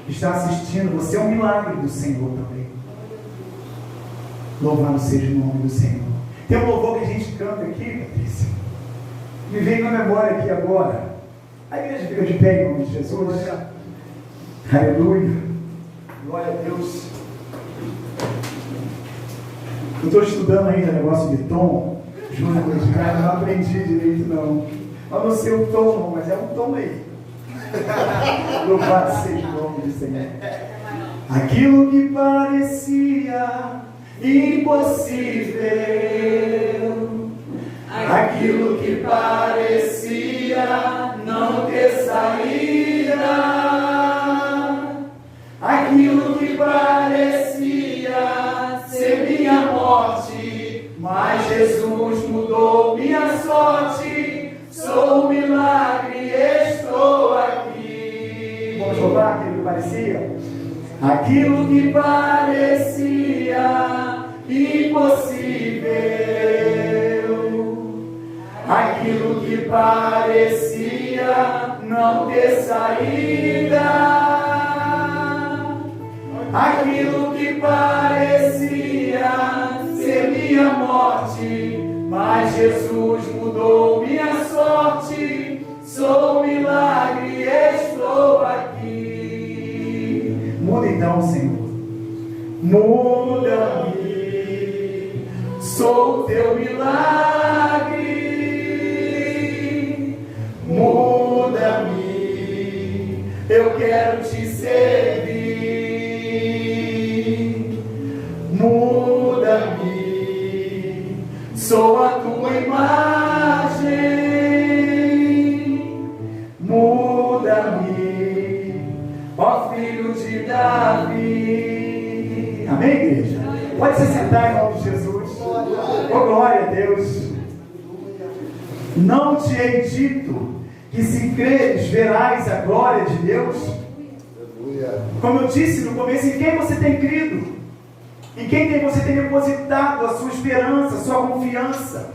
que está assistindo, você é um milagre do Senhor também. Louvado seja o nome do Senhor. Tem um louvor que a gente canta aqui, Patrícia. Me vem na memória aqui agora. A igreja fica de pé em nome de Jesus. Aleluia. Glória a Deus. Eu estou estudando ainda negócio de tom. Juro, de cara, não aprendi direito não. Eu não sei o tom não, mas é um tom aí. Louvado seja o nome do Senhor. Aquilo que parecia impossível, aquilo que parecia não ter saída, aquilo que parecia ser minha morte, mas Jesus mudou minha sorte. Sou um milagre, estou aqui. Vamos louvar aquilo que parecia? Aquilo que parecia impossível, aquilo que parecia não ter saída, aquilo que parecia ser minha morte, mas Jesus mudou minha sorte. Sou um milagre, estou aqui. Muda então, Senhor. Muda-me, sou o teu milagre. Muda-me, eu quero te servir. Muda-me, sou a tua imagem. Muda-me, ó filho de Davi. Amém, igreja? Pode se sentar em nome de Jesus. Oh, glória a Deus. Não te hei dito que se creres verás a glória de Deus? Como eu disse no começo, em quem você tem crido? Em quem você tem depositado a sua esperança, a sua confiança?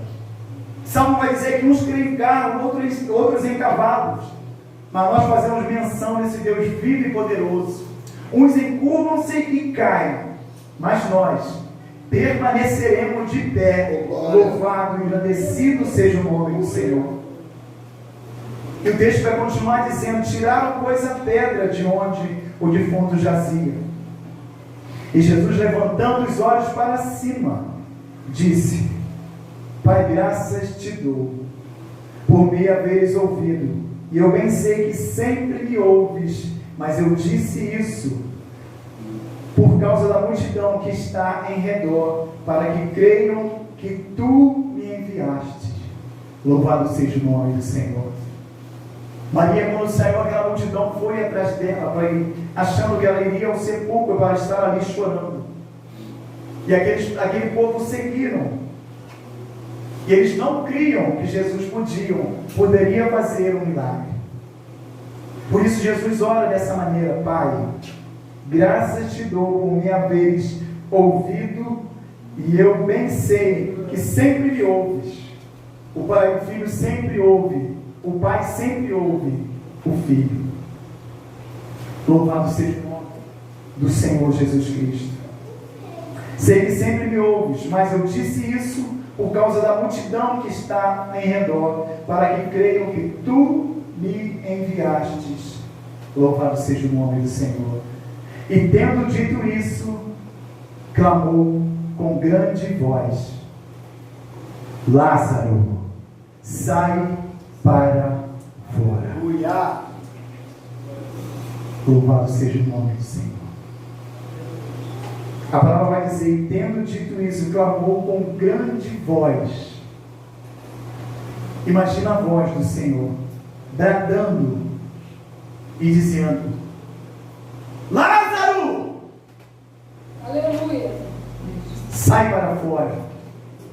Salmo vai dizer que uns creem em carro, outros em cavalos. Mas nós fazemos menção desse Deus vivo e poderoso. Uns encurvam-se e caem, mas nós permaneceremos de pé. Louvado e engrandecido seja o nome do Senhor. E o texto vai continuar dizendo: tiraram, pois, a pedra de onde o defunto jazia. E Jesus, levantando os olhos para cima, disse: Pai, graças te dou por me haveres ouvido. E eu bem sei que sempre me ouves, mas eu disse isso por causa da multidão que está em redor, para que creiam que tu me enviaste. Louvado seja o nome do Senhor. Maria, quando saiu, aquela multidão foi atrás dela, achando que ela iria ao sepulcro para estar ali chorando. E aquele povo seguiram. E eles não criam que Jesus poderia fazer um milagre. Por isso Jesus ora dessa maneira: Pai, graças te dou por me haveres ouvido, e eu bem sei que sempre me ouves. O Pai e o Filho sempre ouve. O Pai sempre ouve o Filho. Louvado seja o nome do Senhor Jesus Cristo. Sei que sempre me ouves, mas eu disse isso por causa da multidão que está em redor, para que creiam que tu me enviastes. Louvado seja o nome do Senhor. E tendo dito isso, clamou com grande voz: Lázaro, sai para fora. Aleluia. Louvado seja o nome do Senhor. A palavra vai dizer: e tendo dito isso, clamou com grande voz. Imagina a voz do Senhor bradando e dizendo: Lázaro, Aleluia. sai para fora.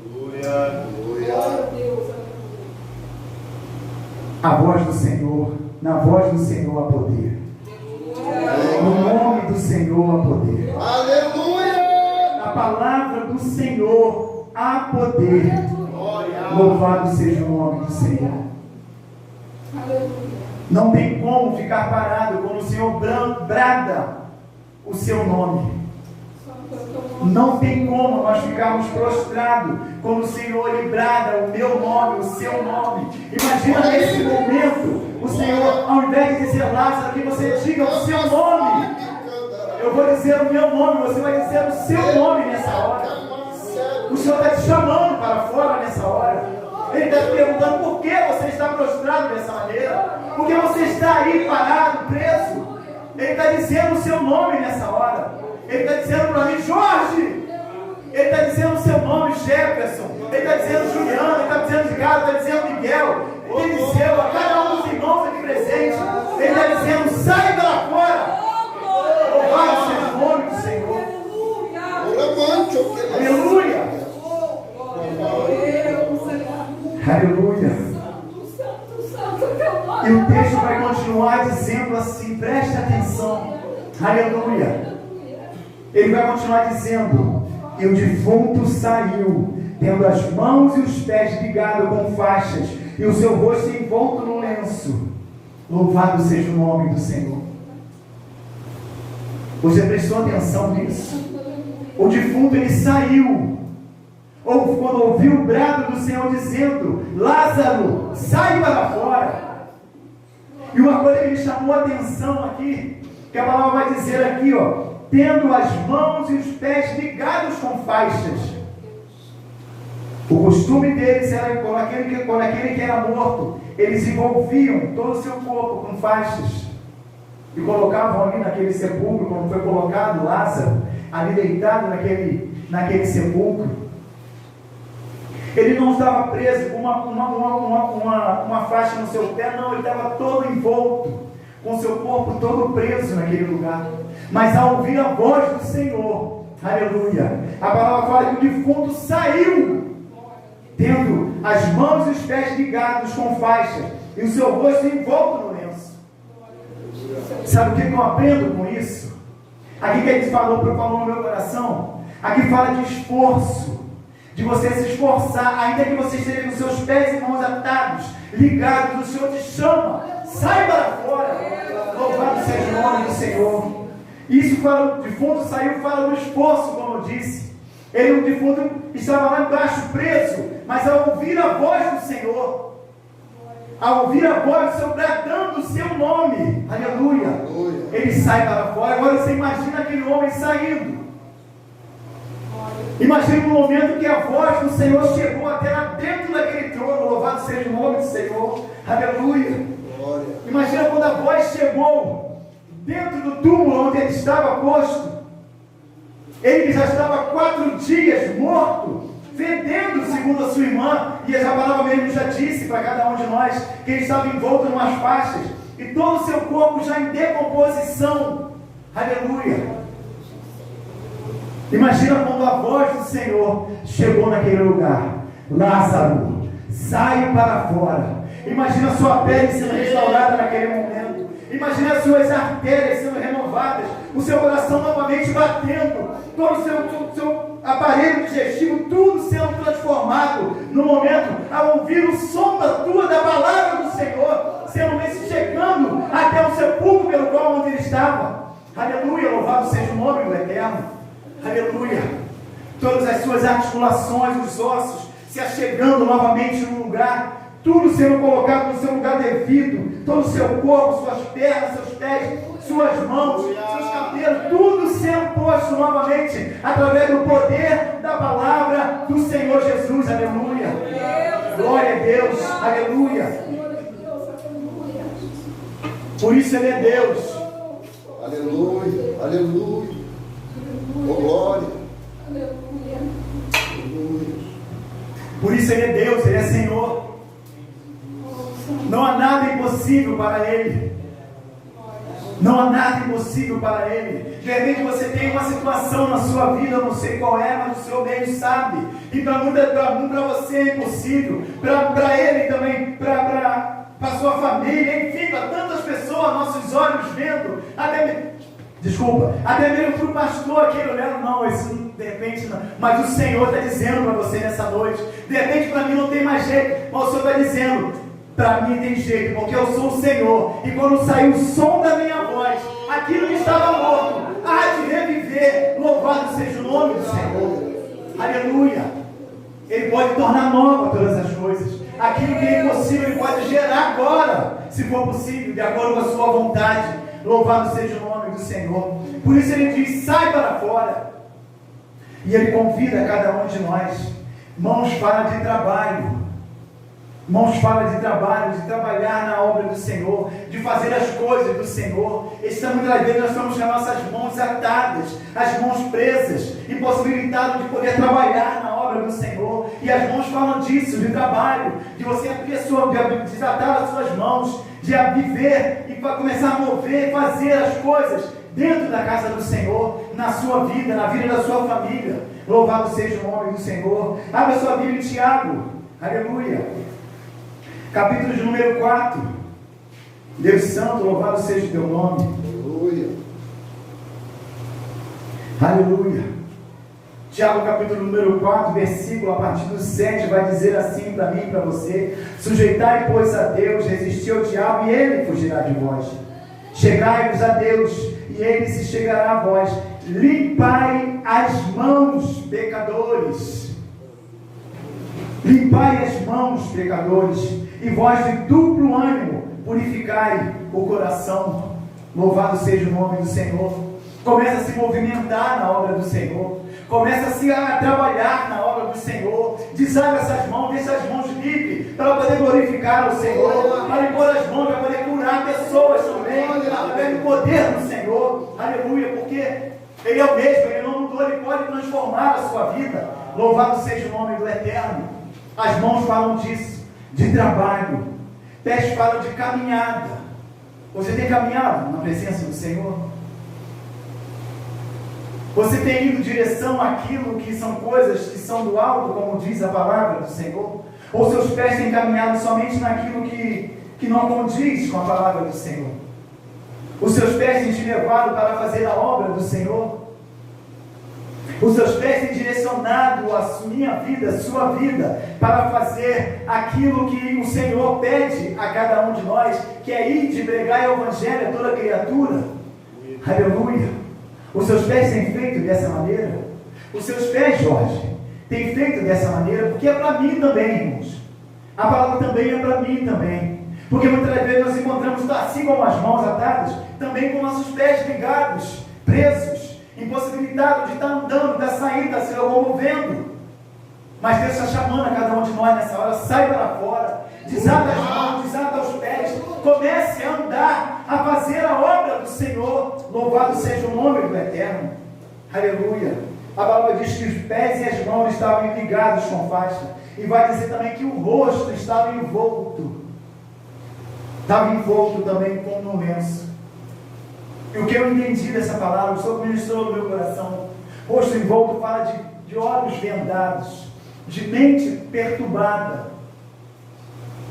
Aleluia. Glória a Deus. A voz do Senhor, na voz do Senhor há poder. No nome do Senhor há poder. Aleluia. Na palavra do Senhor há poder. Glória. Louvado seja o nome do Senhor. Aleluia. Não tem como ficar parado quando o Senhor brada o seu nome. Não tem como nós ficarmos prostrados quando o Senhor lhe brada o meu nome, o seu nome. Imagina nesse momento, o Senhor, ao invés de dizer Lázaro, que você diga o seu nome. Eu vou dizer o meu nome, você vai dizer o seu nome nessa hora. O Senhor está te chamando para fora nessa hora. Ele está te perguntando por que você está prostrado dessa maneira. Por que você está aí parado, preso. Ele está dizendo o seu nome nessa hora. Ele está dizendo para mim, Jorge. Ele está dizendo o seu nome, Jefferson. Ele está dizendo Juliana. Ele está dizendo Ricardo. Ele está dizendo Miguel. Ele dizendo a cada um dos irmãos aqui presentes. Ele está dizendo, sai para fora. Louvado seja o nome do Senhor. Aleluia. Aleluia. E o texto vai continuar dizendo assim, preste atenção. Aleluia. Ele vai continuar dizendo: e o defunto saiu, tendo as mãos e os pés ligados com faixas, e o seu rosto envolto no lenço. Louvado seja o nome do Senhor. Você prestou atenção nisso? O defunto, ele saiu. Ou quando ouviu o brado do Senhor dizendo: Lázaro, sai para fora. E uma coisa que me chamou a atenção aqui, que a palavra vai dizer aqui, ó, tendo as mãos e os pés ligados com faixas. O costume deles era, quando aquele que era morto, eles envolviam todo o seu corpo com faixas e colocavam ali naquele sepulcro, como foi colocado Lázaro, ali deitado naquele sepulcro. Ele não estava preso com uma faixa no seu pé, não, ele estava todo envolto, com seu corpo todo preso naquele lugar. Mas ao ouvir a voz do Senhor, aleluia, a palavra fala que o defunto saiu, tendo as mãos e os pés ligados com faixas, e o seu rosto envolto no lenço. Sabe o que eu aprendo com isso? Aqui que ele falou no meu coração, aqui fala de esforço, de você se esforçar, ainda que você esteja com seus pés e mãos atados, ligados, o Senhor te chama, sai para fora. Louvado seja o nome do Senhor. Isso fala, o defunto saiu, fala do esforço, como eu disse. Ele, o defunto, estava lá embaixo preso, mas ao ouvir a voz do Senhor, ao ouvir a voz do Senhor bradando o seu nome, aleluia, ele sai para fora. Agora você imagina aquele homem saindo. Imagina o momento que a voz do Senhor chegou até lá dentro daquele trono. Louvado seja o nome do Senhor, aleluia. Imagina quando a voz chegou dentro do túmulo onde ele estava posto. Ele que já estava 4 dias morto, fedendo, segundo a sua irmã, e a palavra mesmo já disse para cada um de nós, que ele estava envolto em umas faixas, e todo o seu corpo já em decomposição, aleluia. Imagina quando a voz do Senhor chegou naquele lugar: Lázaro, sai para fora. Imagina a sua pele sendo restaurada naquele momento. Imagina as suas artérias sendo renovadas, o seu coração novamente batendo, todo o seu aparelho digestivo, tudo sendo transformado no momento, ao ouvir o som da palavra do Senhor, sendo chegando até o sepulcro pelo qual onde ele estava. Aleluia, louvado seja o nome do Eterno. Aleluia. todas as suas articulações, os ossos, se achegando novamente no lugar, tudo sendo colocado no seu lugar devido, todo o seu corpo, suas pernas, seus pés, suas mãos, seus cabelos, tudo sendo posto novamente, através do poder da palavra do Senhor Jesus, aleluia, glória a Deus, aleluia, por isso Ele é Deus, Aleluia. Aleluia. Oh, glória. Aleluia. Aleluia. por isso Ele é Deus, Ele é Senhor, não há nada impossível para Ele. Não há nada impossível para Ele. De repente você tem uma situação na sua vida, eu não sei qual é, mas o Senhor mesmo sabe. E para você é impossível. Para Ele também, para a sua família, enfim, para tantas pessoas, nossos olhos vendo. Até mesmo para o pastor aqui olhando, não, isso de repente não. Mas o Senhor está dizendo para você nessa noite. De repente para mim não tem mais jeito, mas o Senhor está dizendo. Para mim tem jeito, porque eu sou o Senhor. E quando sair o som da minha voz, aquilo que estava morto há de reviver. Louvado seja o nome do Senhor. Aleluia. Ele pode tornar nova todas as coisas. Aquilo que é impossível, Ele pode gerar agora, se for possível, de acordo com a sua vontade. Louvado seja o nome do Senhor. Por isso Ele diz, sai para fora. E Ele convida cada um de nós. Mãos para de trabalho. Mãos fala de trabalho, de trabalhar na obra do Senhor, de fazer as coisas do Senhor. Muitas vezes nós estamos com as nossas mãos atadas, as mãos presas, impossibilitados de poder trabalhar na obra do Senhor. E as mãos falam disso, de trabalho, de você desatar as suas mãos, de viver e começar a mover, fazer as coisas dentro da casa do Senhor, na sua vida, na vida da sua família. Louvado seja o nome do Senhor. Abra sua Bíblia em Tiago, aleluia. Capítulo de número 4. Deus Santo, louvado seja o teu nome. Aleluia. Aleluia. Tiago, capítulo número 4, versículo a partir do 7, vai dizer assim para mim e para você: sujeitai, pois, a Deus, resisti ao diabo, e ele fugirá de vós. Chegai-vos a Deus, e ele se chegará a vós. Limpai as mãos, pecadores. Limpai as mãos, pecadores. E vós de duplo ânimo, purificai o coração. Louvado seja o nome do Senhor. Começa a se movimentar na obra do Senhor. Começa a trabalhar na obra do Senhor. Desaga essas mãos, deixa as mãos livres para poder glorificar o Senhor. Para impor as mãos, para poder curar pessoas também, através do poder do Senhor. Aleluia, porque Ele é o mesmo, Ele não mudou, Ele pode transformar a sua vida. Louvado seja o nome do Eterno. As mãos falam disso. De trabalho, pés falam de caminhada. Você tem caminhado na presença do Senhor? Você tem ido em direção àquilo que são coisas que são do alto, como diz a palavra do Senhor? Ou seus pés têm caminhado somente naquilo que não condiz com a palavra do Senhor? Os seus pés têm te levado para fazer a obra do Senhor? Os seus pés têm direcionado a minha vida, a sua vida, para fazer aquilo que o Senhor pede a cada um de nós, que é ir de pregar o Evangelho a toda criatura. Aleluia. Os seus pés têm feito dessa maneira? Os seus pés, Jorge, têm feito dessa maneira? Porque é para mim também, irmãos. A palavra também é para mim também. Porque muitas vezes nós encontramos, assim como as mãos atadas, também com nossos pés ligados, presos, impossibilitado de estar andando, de sair, de se locomovendo. Mas Deus está chamando a cada um de nós nessa hora: sai para fora, desata as mãos, desata os pés, comece a andar, a fazer a obra do Senhor. Louvado seja o nome do Eterno. Aleluia. A palavra diz que os pés e as mãos estavam ligados com faixa, e vai dizer também que o rosto estava envolto também com um lenço. E o que eu entendi dessa palavra, o Senhor ministrou no meu coração: rosto envolto fala de olhos vendados, de mente perturbada,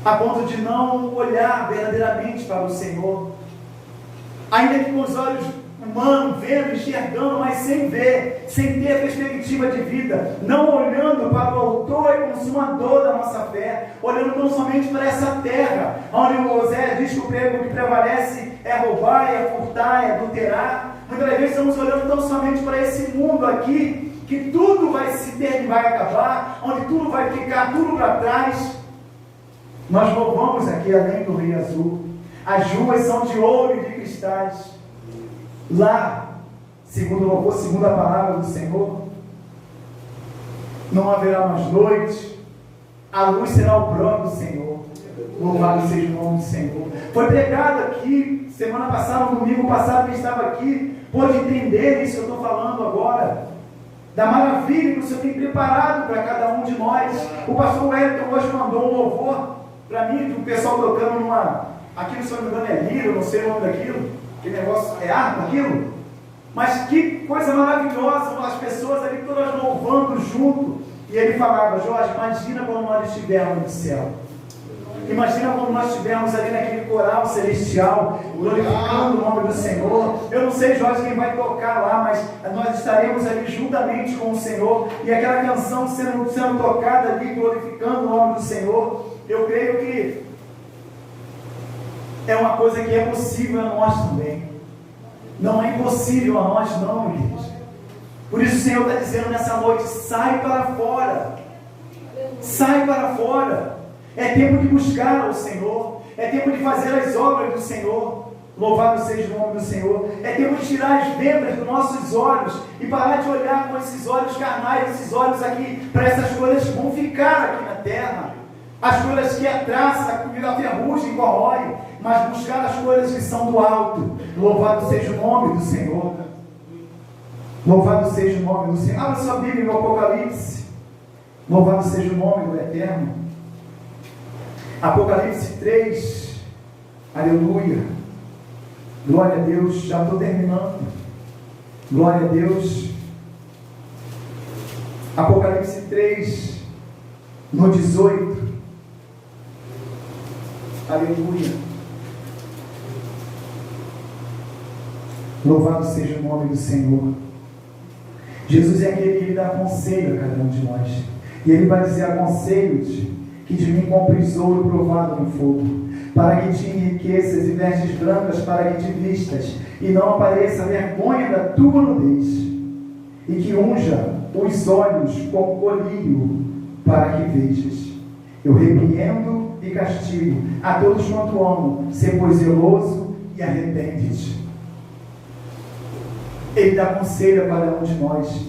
a ponto de não olhar verdadeiramente para o Senhor, ainda que com os olhos humano, vendo, enxergando, mas sem ver, sem ter a perspectiva de vida, não olhando para o autor e consumador da nossa fé, olhando tão somente para essa terra, onde o Oséias diz que o que prevalece é roubar, é furtar, é adulterar. Muitas vezes estamos olhando tão somente para esse mundo aqui, que tudo vai se ter e vai acabar, onde tudo vai ficar tudo para trás. Nós louvamos aqui além do Rio Azul, as ruas são de ouro e de cristais. Lá, segundo o louvor, segundo a palavra do Senhor, não haverá mais noite, a luz será o próprio Senhor. Louvado seja o nome do Senhor. Foi pregado aqui, semana passada, no domingo passado, que estava aqui, pôde entender isso que eu estou falando agora, da maravilha que o Senhor tem preparado para cada um de nós. O pastor Wellington hoje mandou um louvor para mim, do pessoal tocando numa, aquilo, se não me engano, é lira, eu não sei o nome daquilo. Que negócio, é harpa aquilo? Mas que coisa maravilhosa, as pessoas ali todas louvando junto. E ele falava: Jorge, imagina quando nós estivermos no céu. Imagina quando nós estivermos ali naquele coral celestial, glorificando o nome do Senhor. Eu não sei, Jorge, quem vai tocar lá, mas nós estaremos ali juntamente com o Senhor. E aquela canção sendo tocada ali, glorificando o nome do Senhor. Eu creio que é uma coisa que é possível a nós também. Não é impossível a nós não, igreja. Por isso o Senhor está dizendo nessa noite: sai para fora. Sai para fora. É tempo de buscar o Senhor. É tempo de fazer as obras do Senhor. Louvado seja o nome do Senhor. É tempo de tirar as vendas dos nossos olhos e parar de olhar com esses olhos carnais, esses olhos aqui, para essas coisas que vão ficar aqui na terra. As coisas que a traça, a ferrugem corrói, mas buscar as coisas que são do alto. Louvado seja o nome do Senhor. Louvado seja o nome do Senhor. Abra sua Bíblia no Apocalipse. Louvado seja o nome do Eterno. Apocalipse 3. Aleluia. Glória a Deus. Já estou terminando. Glória a Deus. Apocalipse 3, no 18. Aleluia. Louvado seja o nome do Senhor. Jesus é aquele que dá conselho a cada um de nós. E Ele vai dizer: aconselho-te que de mim compres ouro provado no fogo, para que te enriqueças e vestes brancas para que te vistas, e não apareça a vergonha da tua nudez, e que unja os olhos com colírio para que vejas. Eu repreendo e castigo a todos quanto amo, ser pois zeloso e arrepende-te. Ele dá conselho a cada um de nós.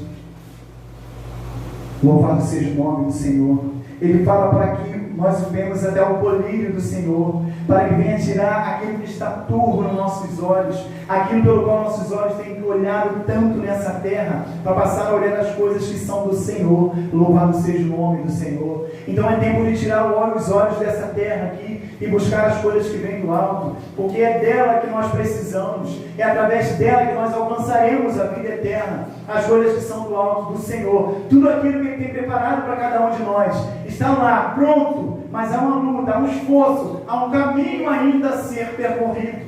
Louvado seja o nome do Senhor. Ele fala para que nós vemos até o colírio do Senhor, para que venha tirar aquilo que está turvo nos nossos olhos, aquilo pelo qual nossos olhos têm olhado tanto nessa terra, para passar a olhar as coisas que são do Senhor. Louvado seja o nome do Senhor. Então é tempo de tirar os olhos dessa terra aqui e buscar as coisas que vêm do alto, porque é dela que nós precisamos, é através dela que nós alcançaremos a vida eterna, as coisas que são do alto do Senhor. Tudo aquilo que Ele tem preparado para cada um de nós está lá, pronto, mas há uma luta, há um esforço, há um caminho ainda a ser percorrido.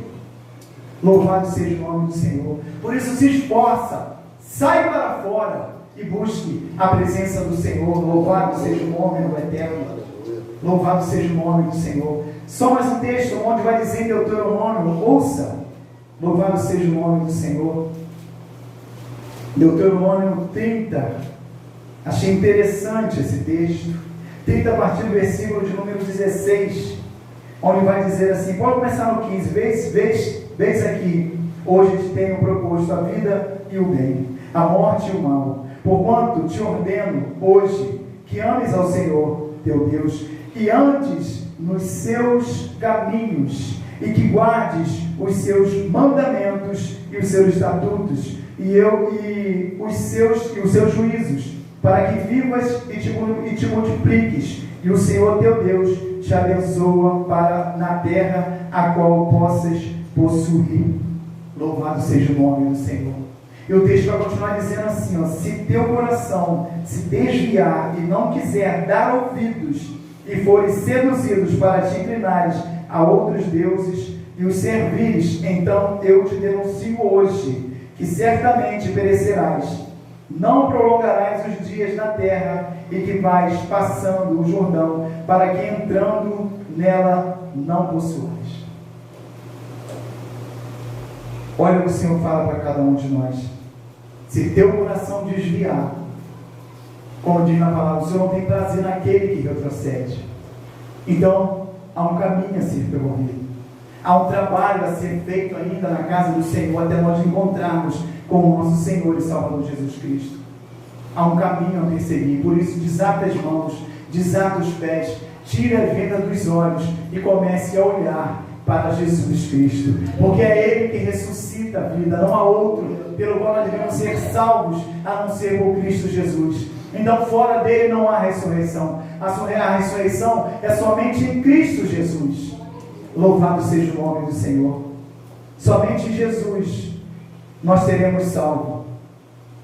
Louvado seja o nome do Senhor. Por isso se esforça, sai para fora e busque a presença do Senhor. Louvado seja o nome do Eterno. Louvado seja o nome do Senhor. Só mais um texto onde vai dizer em Deuteronômio, ouça. Louvado seja o nome do Senhor. Deuteronômio 30. Achei interessante esse texto. 30 a partir do versículo de número 16, onde vai dizer assim, pode começar no 15, vês aqui, hoje te tenho proposto a vida e o bem, a morte e o mal, porquanto te ordeno hoje que ames ao Senhor teu Deus, e andes nos seus caminhos, e que guardes os seus mandamentos e os seus estatutos, e os seus juízos, para que vivas e te multipliques, e o Senhor teu Deus te abençoa na terra a qual possas possuir. Louvado seja o nome do Senhor. E o texto vai continuar dizendo assim, ó, se teu coração se desviar e não quiser dar ouvidos, e fores seduzidos para te inclinares a outros deuses e os servires, então eu te denuncio hoje, que certamente perecerás. Não prolongarás os dias na terra, e que vais passando o Jordão, para que entrando nela não possuas. Olha o que o Senhor fala para cada um de nós. Se teu coração desviar, como diz na palavra, o Senhor não tem prazer naquele que retrocede. Então, há um caminho a ser percorrido. Há um trabalho a ser feito ainda na casa do Senhor, até nós encontrarmos com o nosso Senhor e Salvador Jesus Cristo. Há um caminho a perseguir. Por isso, desata as mãos, desata os pés, tira a venda dos olhos e comece a olhar para Jesus Cristo, porque é Ele que ressuscita a vida, não há outro pelo qual nós devemos ser salvos, a não ser por Cristo Jesus. Então fora dele não há ressurreição. A ressurreição é somente em Cristo Jesus. Louvado seja o nome do Senhor. Somente em Jesus nós seremos salvos.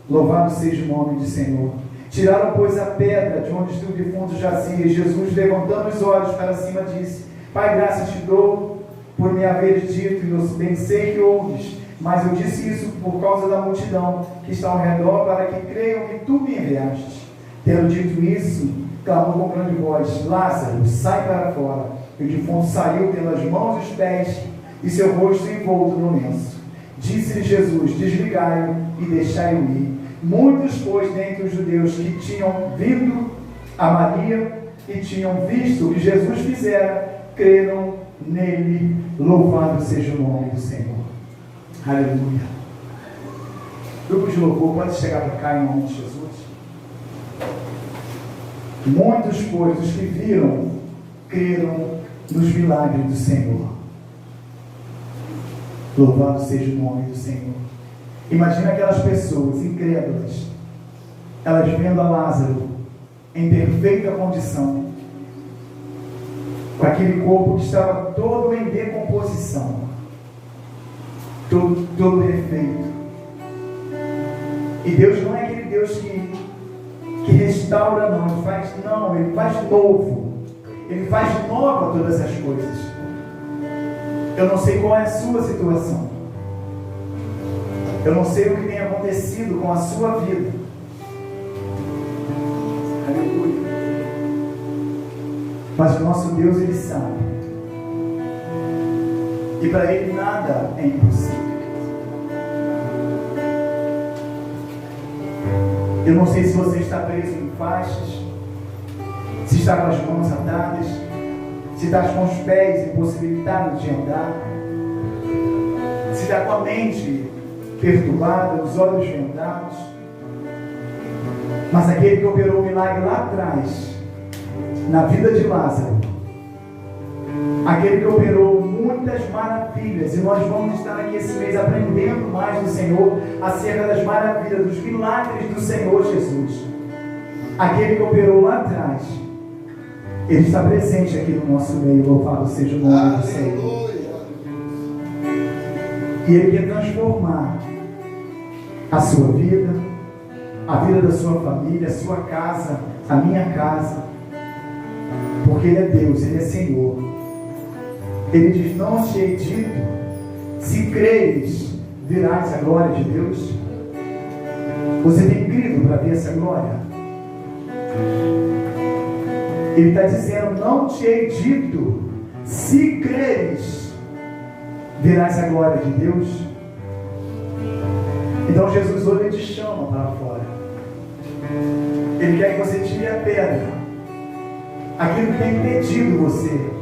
Louvado seja o nome do Senhor. Tiraram, pois, a pedra de onde o defunto jazia. Jesus, levantando os olhos para cima, disse: Pai, graças te dou por me haveres dito, e eu bem sei que ouves, mas eu disse isso por causa da multidão que está ao redor, para que creiam que tu me enviaste. Tendo dito isso, clamou com grande voz: Lázaro, sai para fora. E o defunto saiu pelas mãos e os pés, e seu rosto envolto no lenço. Disse-lhe Jesus: Desligai-o e deixai-o ir. Muitos, pois, dentre os judeus que tinham vindo a Maria e tinham visto o que Jesus fizera, creram nele. Louvado seja o nome do Senhor. Aleluia. Grupo de louvor, pode chegar para cá em nome de Jesus. Muitos, pois, os que viram, creram nos milagres do Senhor. Louvado seja o nome do Senhor. Imagina aquelas pessoas incrédulas, elas vendo a Lázaro em perfeita condição, com aquele corpo que estava todo em decomposição, todo defeito. E Deus não é aquele Deus que restaura, não. Ele faz novo. Ele faz nova todas as coisas. Eu não sei qual é a sua situação. Eu não sei o que tem acontecido com a sua vida. Aleluia. Mas o nosso Deus, Ele sabe. E para Ele nada é impossível. Eu não sei se você está preso em faixas, se está com as mãos atadas, se está com os pés impossibilitados de andar, se está com a mente perturbada, os olhos vendados. Mas aquele que operou o milagre lá atrás, na vida de Lázaro, aquele que operou muitas maravilhas, e nós vamos estar aqui esse mês aprendendo mais do Senhor, acerca das maravilhas, dos milagres do Senhor Jesus. Aquele que operou lá atrás, Ele está presente aqui no nosso meio. Louvado seja o nome do Senhor. E Ele quer transformar a sua vida, a vida da sua família, a sua casa, a minha casa, porque Ele é Deus, Ele é Senhor. Ele diz: não te hei dito, se creres, verás a glória de Deus. Você tem crido para ver essa glória? Ele está dizendo: não te hei dito, se creres, verás a glória de Deus. Então Jesus hoje te chama para fora. Ele quer que você tire a pedra, aquilo que tem impedido você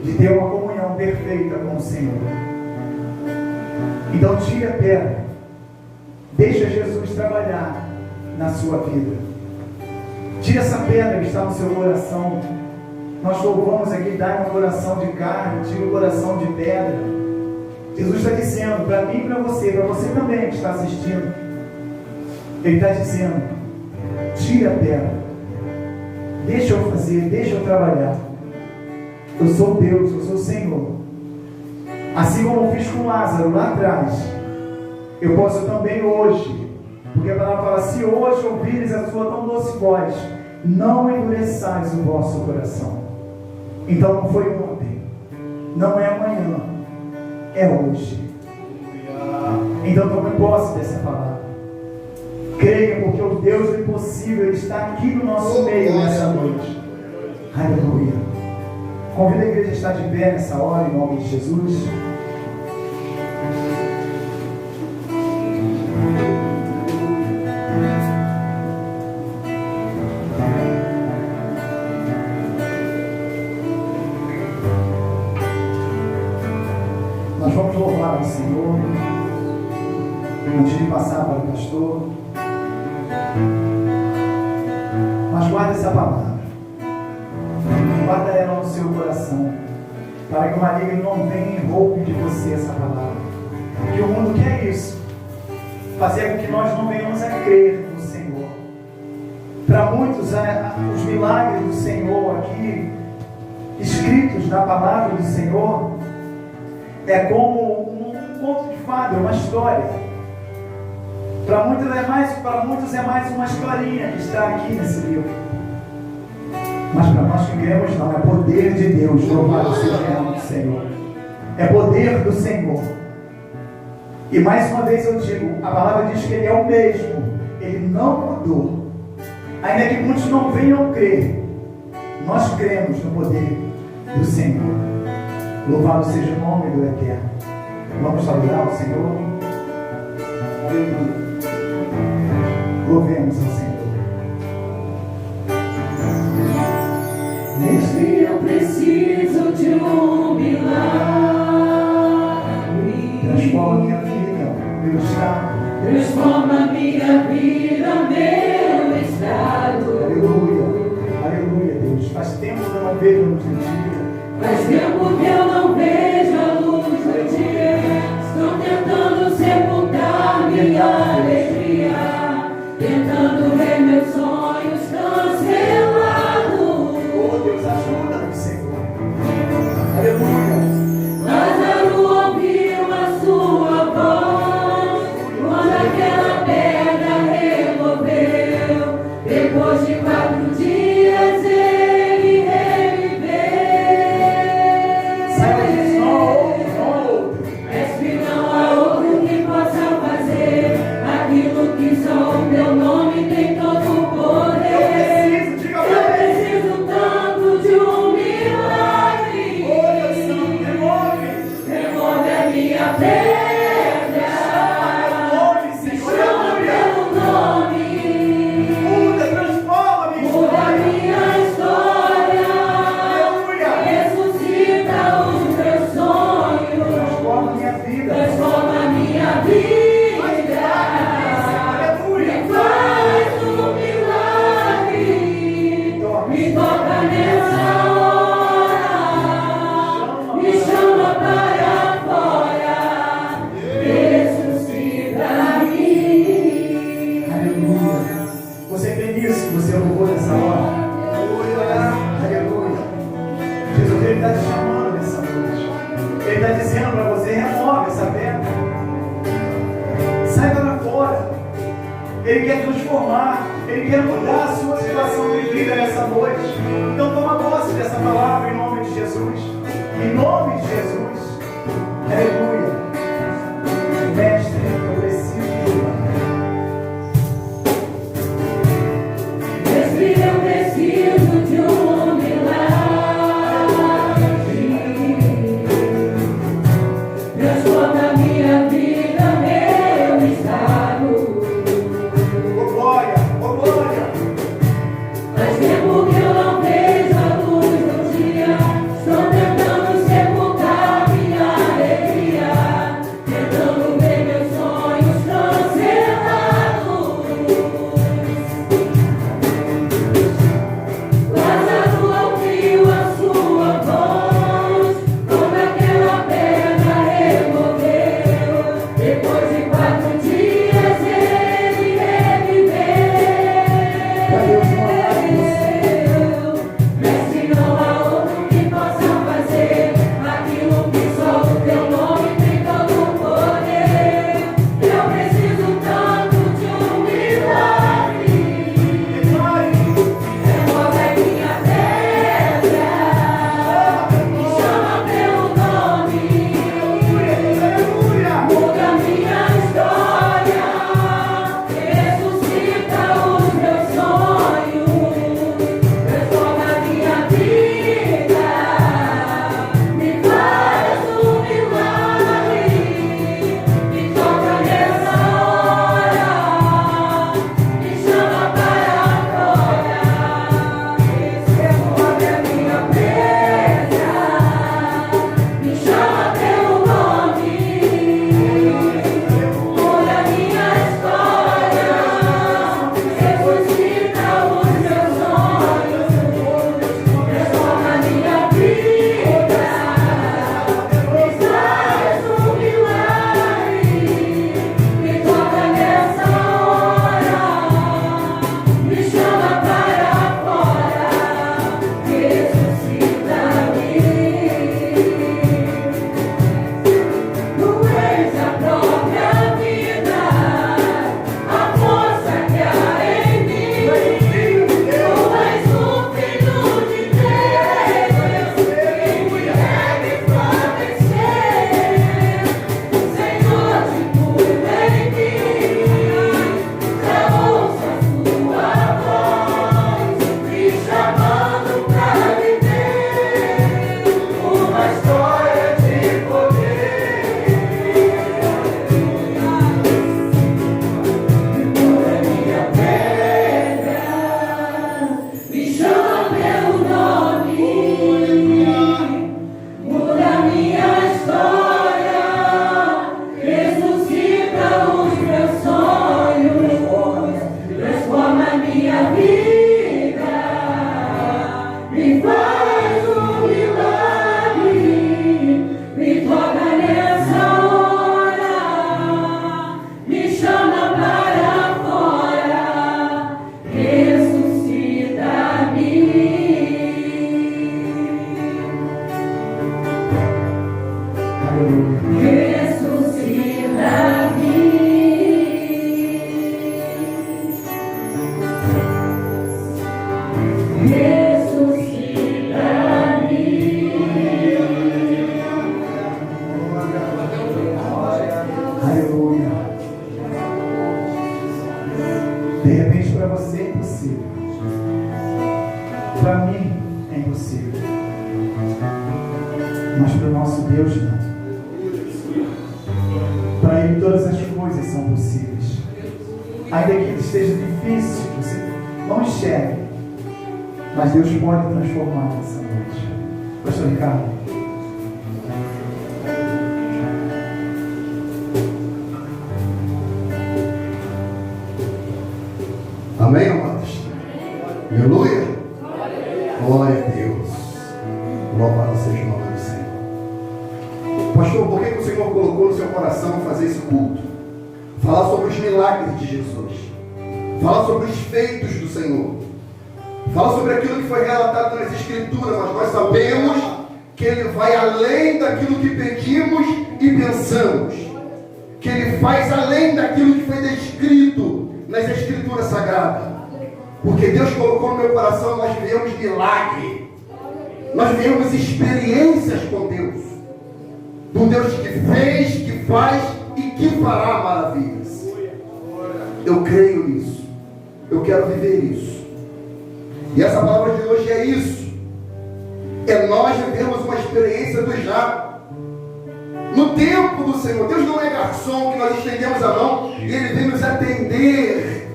de ter uma comunhão perfeita com o Senhor. Então tire a pedra, deixa Jesus trabalhar na sua vida. Tira essa pedra que está no seu coração. Nós louvamos aqui: dá um coração de carne, tira o coração de pedra. Jesus está dizendo para mim e para você também que está assistindo. Ele está dizendo: tira a pedra, deixa eu fazer, deixa eu trabalhar. Eu sou Deus, eu sou o Senhor. Assim como eu fiz com Lázaro lá atrás, eu posso também hoje. Porque a palavra fala: se hoje ouvires a sua tão doce voz, não endureçais o vosso coração. Então não foi ontem, não é amanhã, é hoje. Então tome posse dessa palavra. Creia, porque o Deus do impossível ele está aqui no nosso meio nessa noite. Aleluia. Convido a igreja a estar de pé nessa hora, em nome de Jesus. Nós vamos louvar ao Senhor. Antes de passar para o pastor, mas guarda essa palavra, guarda ela no seu coração, para que o maligno não venha e roube de você essa palavra. Que o mundo quer isso, fazer com que nós não venhamos a crer no Senhor. Para muitos, os milagres do Senhor aqui, escritos na palavra do Senhor, é como um conto de fada, uma história. Para muitos é mais uma historinha que está aqui nesse livro. Mas para nós que cremos não, é poder de Deus, louvado seja o nome do Senhor. É poder do Senhor. E mais uma vez eu digo, a palavra diz que Ele é o mesmo, Ele não mudou. Ainda que muitos não venham crer, nós cremos no poder do Senhor. Louvado seja o nome do Eterno. Vamos saudar o Senhor. Aleluia. Louvemos ao Senhor. Mestre, eu preciso de um milagre. Transforma minha vida, meu estado. Transforma minha vida, meu estado. Aleluia. Aleluia, Deus. Faz tempo que eu não vejo a luz do dia. Faz tempo que eu não vejo a luz do dia. Estão tentando sepultar minha alegria, tentando ver meus sonhos cancelados. Oh, Deus, ajuda-nos, Senhor. Aleluia. Lázaro ouviu a sua voz quando aquela pedra removeu. Depois de 4 dias ele reviveu. Saiba disso, não outro. Mestre, não há outro que possa fazer aquilo que só o teu nome tem todo o poder. Eu preciso tanto de um milagre. Remove a minha pedra. Chama pelo nome. Muda a minha história. Ressuscita os meus sonhos. Transforma minha vida. Transforma a minha vida. Me faz um milagre. Me toca nessa hora. Me chama para fora. Ressuscita-me. Aleluia. Você crê nisso que você louvou nessa hora? Aleluia. Jesus, Ele está te chamando nessa noite. Ele está dizendo para você, remove essa pedra. Sai para fora. Ele quer transformar. Ele quer mudar a sua situação de vida nessa noite. Então toma posse dessa palavra em nome de Jesus. Em nome de Jesus. Aleluia. Mestre, eu preciso de Mestre, eu preciso de um milagre. Transforma minha vida, meu estado. Oh glória, oh glória. Faz tempo que eu não vejo a luz do dia. Estão tentando sepultar minha alegria, De repente para você é impossível. Para mim é impossível. Mas para o nosso Deus não. Para Ele todas as coisas são possíveis. Ainda que esteja difícil, você não enxergue. Mas Deus pode transformar essa noite. Pastor Ricardo. Amém, amados? Aleluia. Glória a Deus. Louvado seja o nome do Senhor. Pastor, por que o Senhor colocou no seu coração fazer esse culto? Falar sobre os milagres de Jesus. Falar sobre os feitos do Senhor. Falar sobre aquilo que foi relatado nas Escrituras. Mas nós sabemos que Ele vai além daquilo que pedimos e pensamos. Que Ele faz além daquilo que foi descrito nas Escrituras Sagradas. Porque Deus colocou no meu coração, nós vivemos milagre. Nós vivemos experiências com Deus. De um Deus que fez, que faz e que fará maravilhas. Eu creio nisso. Eu quero viver isso. E essa palavra de hoje é isso. É nós vivemos uma experiência do já. No tempo do Senhor. Deus não é garçom que nós estendemos a mão e Ele vem nos atender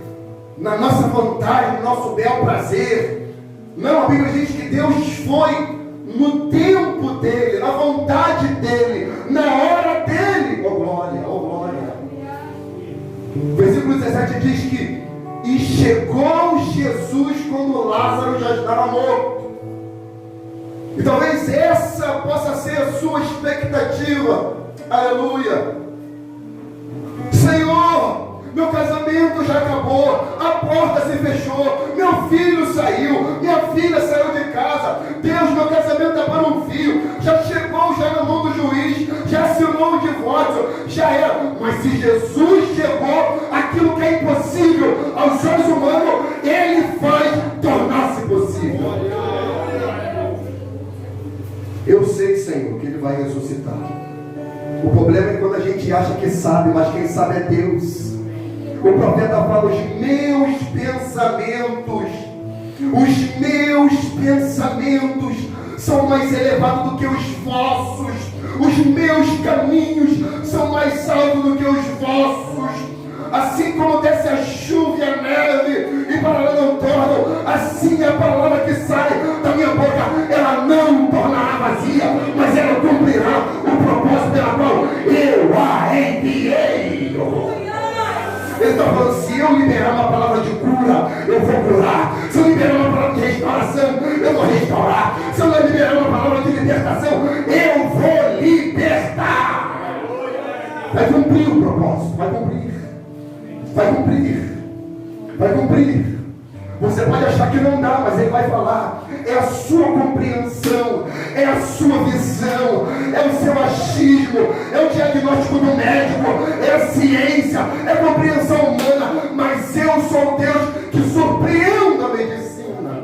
na nossa vontade, no nosso bel prazer. Não, a Bíblia diz que Deus foi no tempo dEle, na vontade dEle, na hora dEle. Oh glória, oh glória. Versículo 17 diz que e chegou Jesus quando Lázaro já estava morto. E talvez essa possa ser a sua expectativa. Aleluia. Senhor, meu casamento já acabou, a porta se fechou, meu filho saiu, minha filha saiu de casa. Deus, meu casamento está para um fio, já chegou já na mão do juiz, já assinou o divórcio, já era. Mas se Jesus chegou, aquilo que é impossível aos olhos humanos, Ele faz tornar-se possível. Eu sei, Senhor, que Ele vai ressuscitar. O problema é quando a gente acha que sabe, mas quem sabe é Deus. O profeta fala: os meus pensamentos são mais elevados do que os vossos. Os meus caminhos são mais altos do que os vossos. Assim como desce a chuva e a neve e para lá não tornam, assim a palavra que sai da minha boca, ela não tornará vazia, mas ela cumprirá o propósito pela qual eu a enviei. Ele está falando: se eu liberar uma palavra de cura, eu vou curar. Se eu liberar uma palavra de restauração, eu vou restaurar. Se eu liberar uma palavra de libertação, eu vou libertar. Vai cumprir o propósito, vai cumprir. Vai cumprir. Vai cumprir. Você pode achar que não dá, mas Ele vai falar. É a sua compreensão, é a sua visão, é o seu achismo, é o diagnóstico do médico, é a ciência, é a compreensão humana. Mas eu sou o Deus que surpreende a medicina.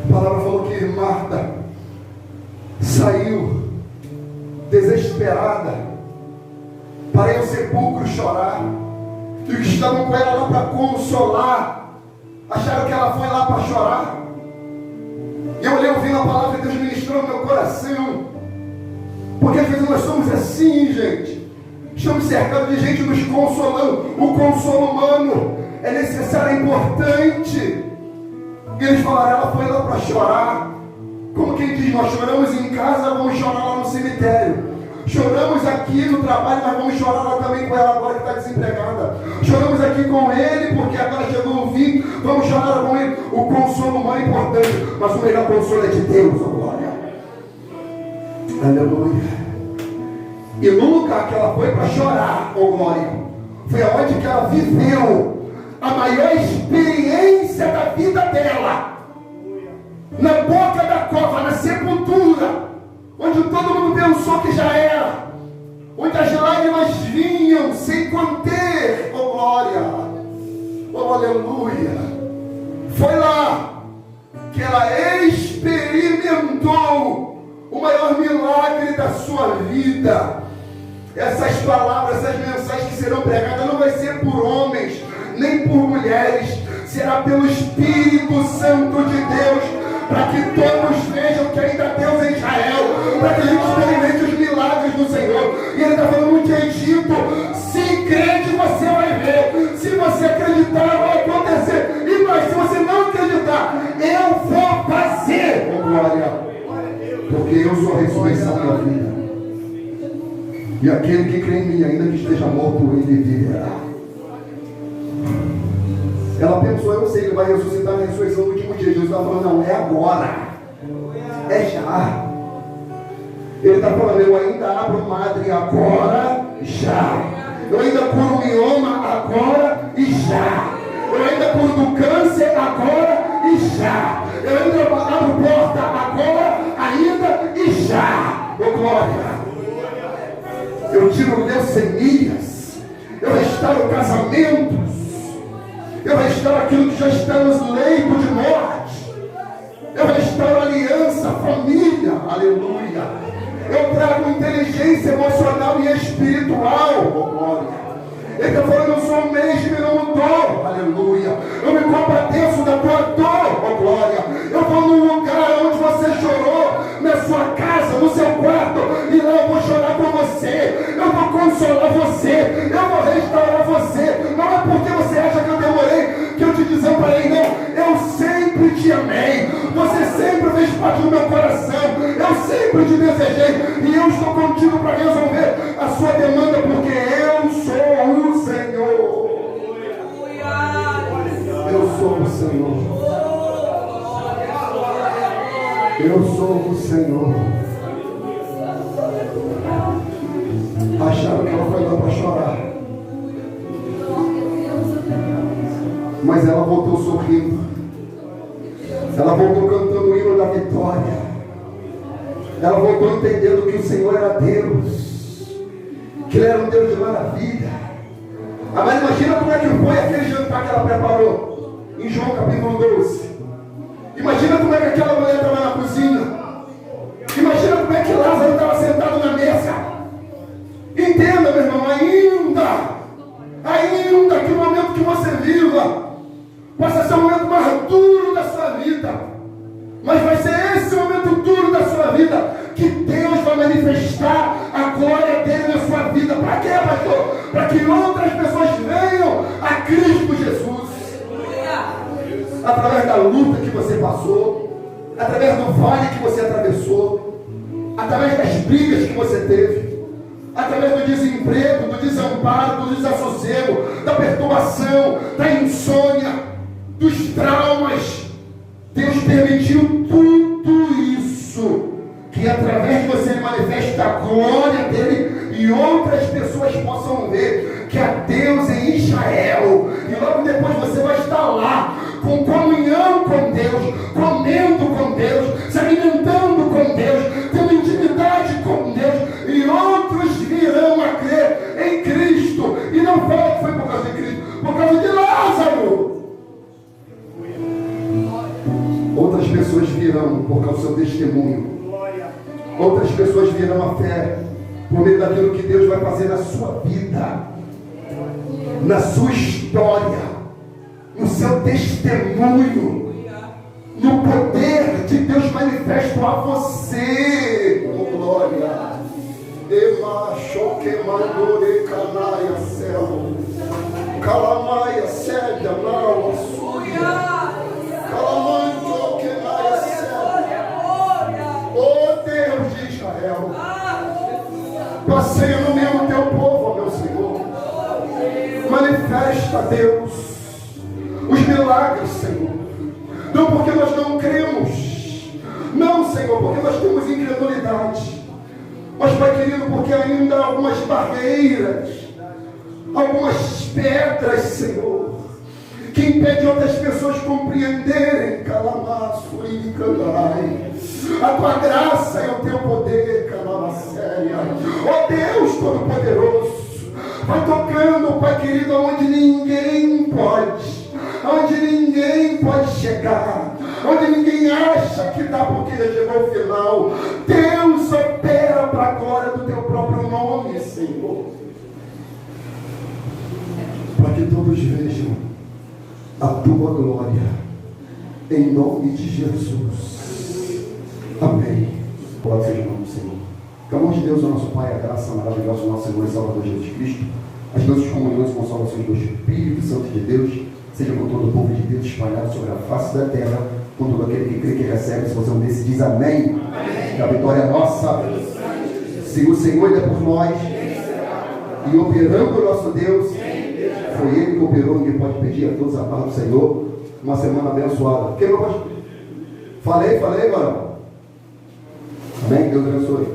A palavra falou que Marta saiu desesperada para ir ao sepulcro chorar. E os que estavam com ela lá para consolar acharam que ela foi lá para chorar. E eu olhei ouvindo a palavra e Deus ministrou no meu coração. Porque às vezes nós somos assim, gente. Estamos cercados de gente nos consolando. O consolo humano é necessário, é importante. E eles falaram: ela foi lá para chorar. Como quem diz: nós choramos em casa, vamos chorar lá no cemitério. Choramos aqui no trabalho, mas vamos chorar lá também com ela agora que está desempregada. Choramos aqui com ele, porque agora chegou o fim, vamos chorar com ele. O consolo humano é importante, mas o melhor consolo é de Deus, ó glória. Aleluia. E no lugar que ela foi para chorar, ó glória, foi aonde que ela viveu a maior experiência da vida dela. Na boca da cova, na sepultura, onde todo mundo pensou que já era, onde as lágrimas vinham sem conter, oh glória, oh aleluia. Foi lá que ela experimentou o maior milagre da sua vida. Essas palavras, essas mensagens que serão pregadas não vai ser por homens, nem por mulheres, será pelo Espírito Santo de Deus, para que todos vejam que ainda há Deus em Israel, para que a gente experimente os milagres do Senhor. E ele está falando muito em Egito: se crede, você vai ver. Se você acreditar, vai acontecer. E mas se você não acreditar, eu vou fazer, oh glória, porque eu sou a ressurreição da vida. E aquele que crê em mim, ainda que esteja morto, ele viverá. Ela pensou: eu sei que ele vai ressuscitar na ressurreição do último dia. Jesus está falando: não, é agora, é já. Ele está falando: eu ainda abro madre agora, já. Eu ainda curo o mioma agora e já. Eu ainda curo do câncer agora e já. Eu ainda abro porta agora, ainda e já. Oh glória! Eu tiro leucemias, eu restauro casamentos, eu restauro aquilo que já está nos leitos de morte, eu restauro aliança, família, aleluia. Eu trago inteligência emocional e espiritual, oh glória. Ele está falando: eu sou o mesmo e não mudou, aleluia. Eu me compadeço da tua dor, oh glória. Eu vou num lugar onde você chorou, na sua casa, no seu quarto, e lá eu vou chorar por você, eu vou consolar você, eu vou restaurar você. Não é porque você acha que eu demorei, que eu te desamparei, não. Eu sempre te amei, você sempre fez parte do meu coração, eu sempre te desejei, e eu estou contigo para resolver a sua demanda, porque eu sou o Senhor. Eu sou o Senhor. Eu sou o Senhor. Acharam que ela foi lá para chorar, mas ela voltou sorrindo. Ela voltou cantando o hino da vitória. Ela voltou entendendo que o Senhor era Deus, que Ele era um Deus de maravilha. Agora imagina como é que foi aquele jantar que ela preparou em João capítulo 12. Imagina como é que aquela mulher estava na cozinha. Imagina como é que Lázaro estava sentado na mesa. Entenda, meu irmão, ainda que o momento que você viva possa ser o momento mais duro da sua vida, mas vai ser esse momento duro da sua vida que Deus vai manifestar a glória dele na sua vida. Para quê, pastor? Para que outras pessoas venham a Cristo Jesus. Através da luta que você passou, através do vale que você atravessou, através das brigas que você teve, através do desemprego, do desamparo, do desassossego, da perturbação, da insônia, dos traumas. Deus permitiu tudo isso, que através de você Ele manifeste a glória dele e outras pessoas possam ver que há Deus em Israel. E logo depois você vai estar lá, com comunhão com Deus, comendo com Deus, se alimentando com Deus, tendo intimidade com Deus, e outros virão a crer em Cristo. E não fala que foi por causa de Cristo, por causa de Lázaro. Outras pessoas virão por causa do seu testemunho. Outras pessoas virão a fé por meio daquilo que Deus vai fazer na sua vida, na sua história, no seu testemunho, no poder de Deus manifesto a você. Oh glória! Ema choquemadore canaia céu, calamaia sédia nau açúria, calamanto quenaia céu. Oh Deus de Israel, passeia no meio do teu povo, meu Senhor. Manifesta, Deus, os milagres, Senhor. Não porque nós não cremos, não, Senhor, porque nós temos incredulidade, mas, Pai querido, porque ainda há algumas barreiras, algumas pedras, Senhor, que impedem outras pessoas compreenderem, calamaço e canai, a tua graça e o teu poder, calamaséria. Ó Deus Todo-Poderoso, vai tocando, Pai querido, onde ninguém pode chegar, onde ninguém acha que dá porque já chegou o final. Deus opera para para a glória do teu próprio nome, Senhor. Para que todos vejam a tua glória, em nome de Jesus. Amém. Glória seja o nome do Senhor. Que o amor de Deus, o nosso Pai, a graça maravilhosa do nosso Senhor e Salvador Jesus Cristo, as doces comunhões e consolações do Espírito Santo de Deus, seja com todo o povo de Deus espalhado sobre a face da terra, com todo aquele que crê que recebe. Se você é um desses, diz amém. Amém. Que a vitória é nossa. Se o Senhor é por nós, e operando o nosso Deus, foi Ele que operou. Ninguém pode pedir a todos a paz do Senhor. Uma semana abençoada. Quem não pode? Falei, varão. Amém? Deus abençoe.